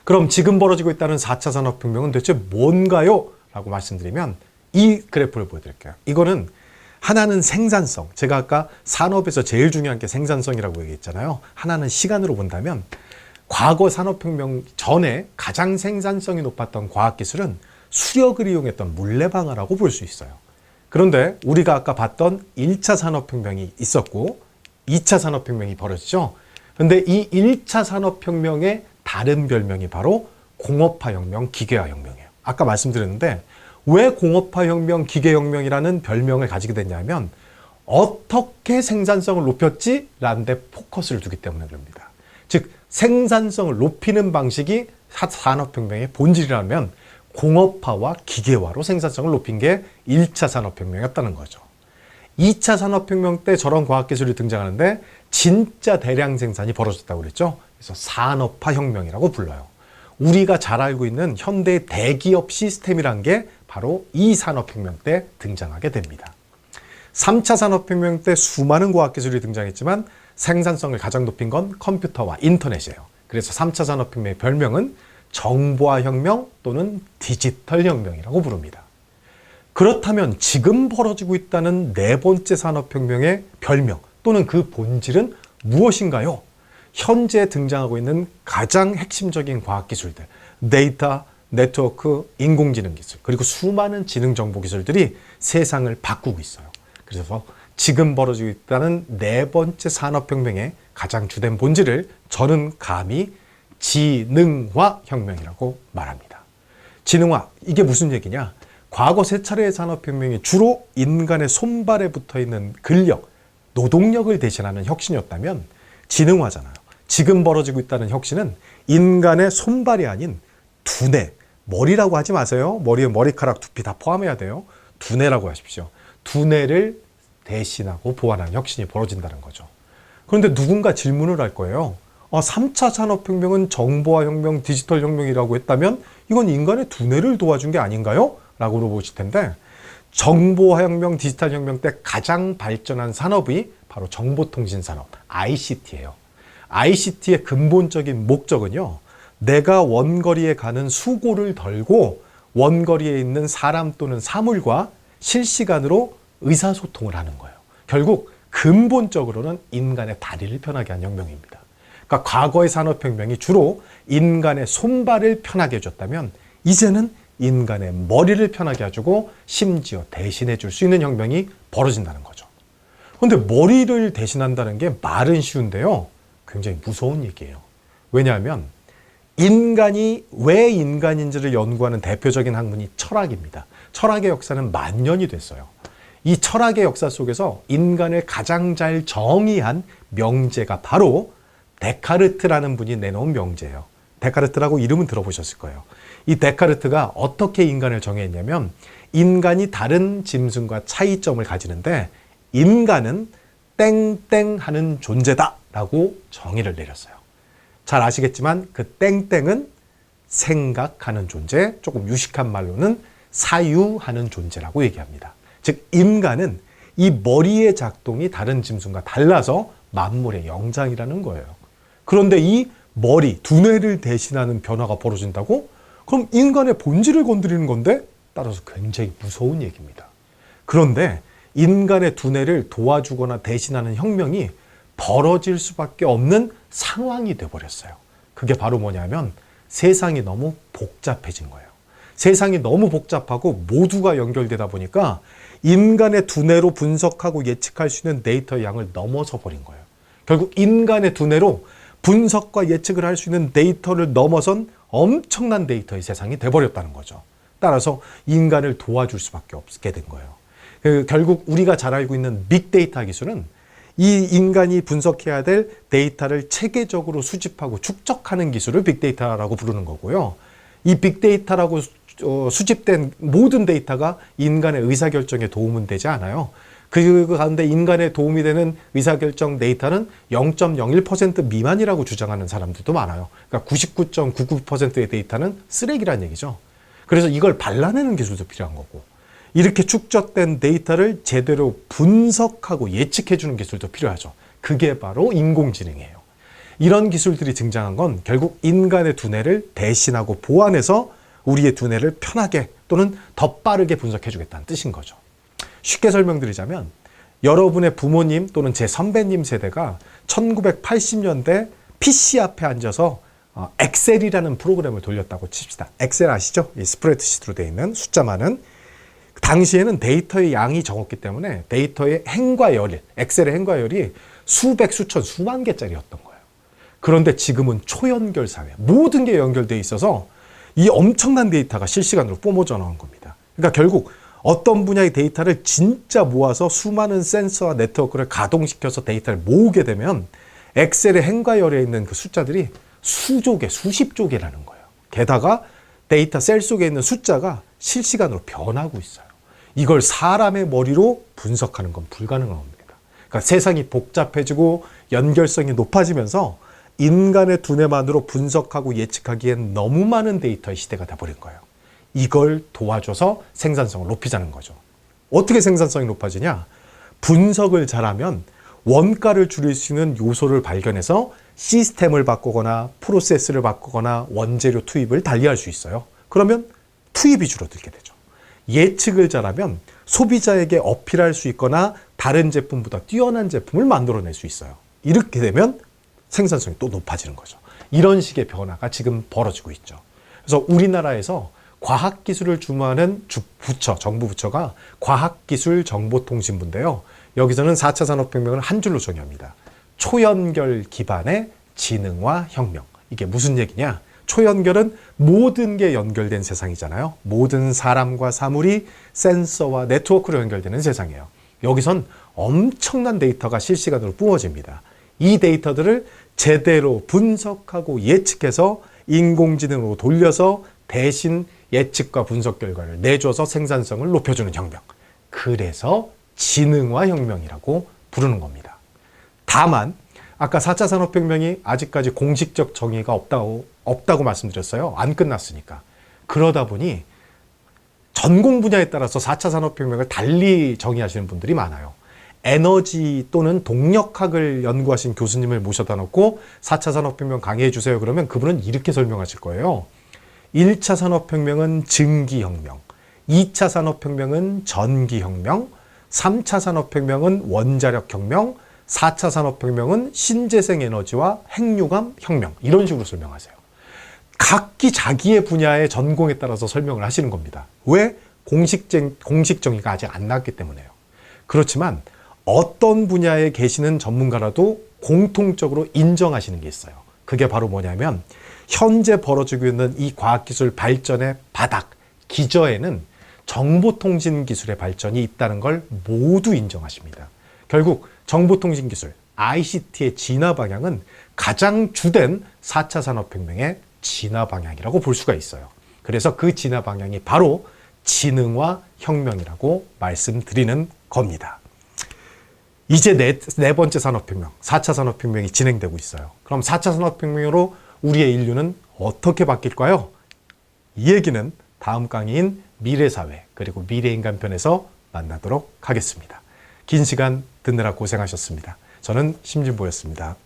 그럼 지금 벌어지고 있다는 4차 산업혁명은 대체 뭔가요? 라고 말씀드리면 이 그래프를 보여드릴게요. 이거는 하나는 생산성. 제가 아까 산업에서 제일 중요한 게 생산성이라고 얘기했잖아요. 하나는 시간으로 본다면 과거 산업혁명 전에 가장 생산성이 높았던 과학기술은 수력을 이용했던 물레방아라고 볼 수 있어요. 그런데 우리가 아까 봤던 1차 산업혁명이 있었고 2차 산업혁명이 벌어지죠. 그런데 이 1차 산업혁명의 다른 별명이 바로 공업화혁명, 기계화혁명이에요. 아까 말씀드렸는데 왜 공업화혁명, 기계혁명이라는 별명을 가지게 됐냐면 어떻게 생산성을 높였지? 라는 데 포커스를 두기 때문에 그럽니다. 즉 생산성을 높이는 방식이 산업혁명의 본질이라면 공업화와 기계화로 생산성을 높인 게 1차 산업혁명이었다는 거죠. 2차 산업혁명 때 저런 과학기술이 등장하는데 진짜 대량 생산이 벌어졌다고 그랬죠. 그래서 산업화혁명이라고 불러요. 우리가 잘 알고 있는 현대의 대기업 시스템이란 게 바로 이 산업혁명 때 등장하게 됩니다. 3차 산업혁명 때 수많은 과학기술이 등장했지만 생산성을 가장 높인 건 컴퓨터와 인터넷이에요. 그래서 3차 산업혁명의 별명은 정보화혁명 또는 디지털 혁명이라고 부릅니다. 그렇다면 지금 벌어지고 있다는 네 번째 산업혁명의 별명 또는 그 본질은 무엇인가요? 현재 등장하고 있는 가장 핵심적인 과학기술들, 데이터, 네트워크, 인공지능 기술, 그리고 수많은 지능정보 기술들이 세상을 바꾸고 있어요. 그래서 지금 벌어지고 있다는 네 번째 산업혁명의 가장 주된 본질을 저는 감히 지능화 혁명이라고 말합니다. 지능화, 이게 무슨 얘기냐? 과거 세 차례의 산업혁명이 주로 인간의 손발에 붙어있는 근력, 노동력을 대신하는 혁신이었다면 지능화잖아요. 지금 벌어지고 있다는 혁신은 인간의 손발이 아닌 두뇌, 머리라고 하지 마세요. 머리에 머리카락, 두피 다 포함해야 돼요. 두뇌라고 하십시오. 두뇌를 대신하고 보완하는 혁신이 벌어진다는 거죠. 그런데 누군가 질문을 할 거예요. 3차 산업혁명은 정보화 혁명, 디지털 혁명이라고 했다면 이건 인간의 두뇌를 도와준 게 아닌가요? 라고 물어보실 텐데 정보화 혁명, 디지털 혁명 때 가장 발전한 산업이 바로 정보통신산업, ICT예요. ICT의 근본적인 목적은요. 내가 원거리에 가는 수고를 덜고 원거리에 있는 사람 또는 사물과 실시간으로 의사소통을 하는 거예요. 결국 근본적으로는 인간의 다리를 편하게 한 혁명입니다. 그러니까 과거의 산업혁명이 주로 인간의 손발을 편하게 해줬다면 이제는 인간의 머리를 편하게 해주고 심지어 대신해 줄 수 있는 혁명이 벌어진다는 거죠. 그런데 머리를 대신한다는 게 말은 쉬운데요. 굉장히 무서운 얘기예요. 왜냐하면 인간이 왜 인간인지를 연구하는 대표적인 학문이 철학입니다. 철학의 역사는 만 년이 됐어요. 이 철학의 역사 속에서 인간을 가장 잘 정의한 명제가 바로 데카르트라는 분이 내놓은 명제예요. 데카르트라고 이름은 들어보셨을 거예요. 이 데카르트가 어떻게 인간을 정의했냐면 인간이 다른 짐승과 차이점을 가지는데 인간은 땡땡 하는 존재다 라고 정의를 내렸어요. 잘 아시겠지만 그 땡땡은 생각하는 존재, 조금 유식한 말로는 사유하는 존재라고 얘기합니다. 즉 인간은 이 머리의 작동이 다른 짐승과 달라서 만물의 영장이라는 거예요. 그런데 이 머리, 두뇌를 대신하는 변화가 벌어진다고? 그럼 인간의 본질을 건드리는 건데 따라서 굉장히 무서운 얘기입니다. 그런데 인간의 두뇌를 도와주거나 대신하는 혁명이 벌어질 수밖에 없는 상황이 돼버렸어요. 그게 바로 뭐냐면 세상이 너무 복잡해진 거예요. 세상이 너무 복잡하고 모두가 연결되다 보니까 인간의 두뇌로 분석하고 예측할 수 있는 데이터의 양을 넘어서 버린 거예요. 결국 인간의 두뇌로 분석과 예측을 할 수 있는 데이터를 넘어선 엄청난 데이터의 세상이 돼버렸다는 거죠. 따라서 인간을 도와줄 수밖에 없게 된 거예요. 결국 우리가 잘 알고 있는 빅데이터 기술은 이 인간이 분석해야 될 데이터를 체계적으로 수집하고 축적하는 기술을 빅데이터라고 부르는 거고요. 이 빅데이터라고 수집된 모든 데이터가 인간의 의사결정에 도움은 되지 않아요. 그 가운데 인간에 도움이 되는 의사결정 데이터는 0.01% 미만이라고 주장하는 사람들도 많아요. 그러니까 99.99%의 데이터는 쓰레기란 얘기죠. 그래서 이걸 발라내는 기술도 필요한 거고 이렇게 축적된 데이터를 제대로 분석하고 예측해주는 기술도 필요하죠. 그게 바로 인공지능이에요. 이런 기술들이 등장한 건 결국 인간의 두뇌를 대신하고 보완해서 우리의 두뇌를 편하게 또는 더 빠르게 분석해주겠다는 뜻인 거죠. 쉽게 설명드리자면 여러분의 부모님 또는 제 선배님 세대가 1980년대 PC 앞에 앉아서 엑셀이라는 프로그램을 돌렸다고 칩시다. 엑셀 아시죠? 이 스프레드시트로 되어 있는 숫자 많은. 당시에는 데이터의 양이 적었기 때문에 데이터의 행과 열이, 엑셀의 행과 열이 수백, 수천, 수만 개짜리였던 거예요. 그런데 지금은 초연결 사회, 모든 게 연결되어 있어서 이 엄청난 데이터가 실시간으로 뿜어져 나온 겁니다. 그러니까 결국 어떤 분야의 데이터를 진짜 모아서 수많은 센서와 네트워크를 가동시켜서 데이터를 모으게 되면 엑셀의 행과 열에 있는 그 숫자들이 수조 개, 수십조 개라는 거예요. 게다가 데이터 셀 속에 있는 숫자가 실시간으로 변하고 있어요. 이걸 사람의 머리로 분석하는 건 불가능한 겁니다. 그러니까 세상이 복잡해지고 연결성이 높아지면서 인간의 두뇌만으로 분석하고 예측하기엔 너무 많은 데이터의 시대가 돼버린 거예요. 이걸 도와줘서 생산성을 높이자는 거죠. 어떻게 생산성이 높아지냐? 분석을 잘하면 원가를 줄일 수 있는 요소를 발견해서 시스템을 바꾸거나 프로세스를 바꾸거나 원재료 투입을 달리할 수 있어요. 그러면 투입이 줄어들게 되죠. 예측을 잘하면 소비자에게 어필할 수 있거나 다른 제품보다 뛰어난 제품을 만들어낼 수 있어요. 이렇게 되면 생산성이 또 높아지는 거죠. 이런 식의 변화가 지금 벌어지고 있죠. 그래서 우리나라에서 과학기술을 주무하는 부처, 정부 부처가 과학기술정보통신부인데요. 여기서는 4차 산업혁명을 한 줄로 정의합니다. 초연결 기반의 지능화 혁명. 이게 무슨 얘기냐? 초연결은 모든 게 연결된 세상이잖아요. 모든 사람과 사물이 센서와 네트워크로 연결되는 세상이에요. 여기선 엄청난 데이터가 실시간으로 뿜어집니다. 이 데이터들을 제대로 분석하고 예측해서 인공지능으로 돌려서 대신 예측과 분석 결과를 내줘서 생산성을 높여주는 혁명. 그래서 지능화 혁명이라고 부르는 겁니다. 다만 아까 4차 산업혁명이 아직까지 공식적 정의가 없다고 말씀드렸어요. 안 끝났으니까. 그러다 보니 전공 분야에 따라서 4차 산업혁명을 달리 정의하시는 분들이 많아요. 에너지 또는 동력학을 연구하신 교수님을 모셔다 놓고 4차 산업혁명 강의해 주세요. 그러면 그분은 이렇게 설명하실 거예요. 1차 산업혁명은 증기혁명, 2차 산업혁명은 전기혁명, 3차 산업혁명은 원자력혁명, 4차 산업혁명은 신재생에너지와 핵융합 혁명. 이런 식으로 설명하세요. 각기 자기의 분야의 전공에 따라서 설명을 하시는 겁니다. 왜? 공식 정의가 아직 안 나왔기 때문에요. 그렇지만 어떤 분야에 계시는 전문가라도 공통적으로 인정하시는 게 있어요. 그게 바로 뭐냐면 현재 벌어지고 있는 이 과학기술 발전의 바닥, 기저에는 정보통신 기술의 발전이 있다는 걸 모두 인정하십니다. 결국 정보통신기술, ICT의 진화 방향은 가장 주된 4차 산업혁명의 진화 방향이라고 볼 수가 있어요. 그래서 그 진화 방향이 바로 지능화 혁명이라고 말씀드리는 겁니다. 이제 네 번째 산업혁명, 4차 산업혁명이 진행되고 있어요. 그럼 4차 산업혁명으로 우리의 인류는 어떻게 바뀔까요? 이 얘기는 다음 강의인 미래사회 그리고 미래인간 편에서 만나도록 하겠습니다. 긴 시간 듣느라 고생하셨습니다. 저는 심진보였습니다.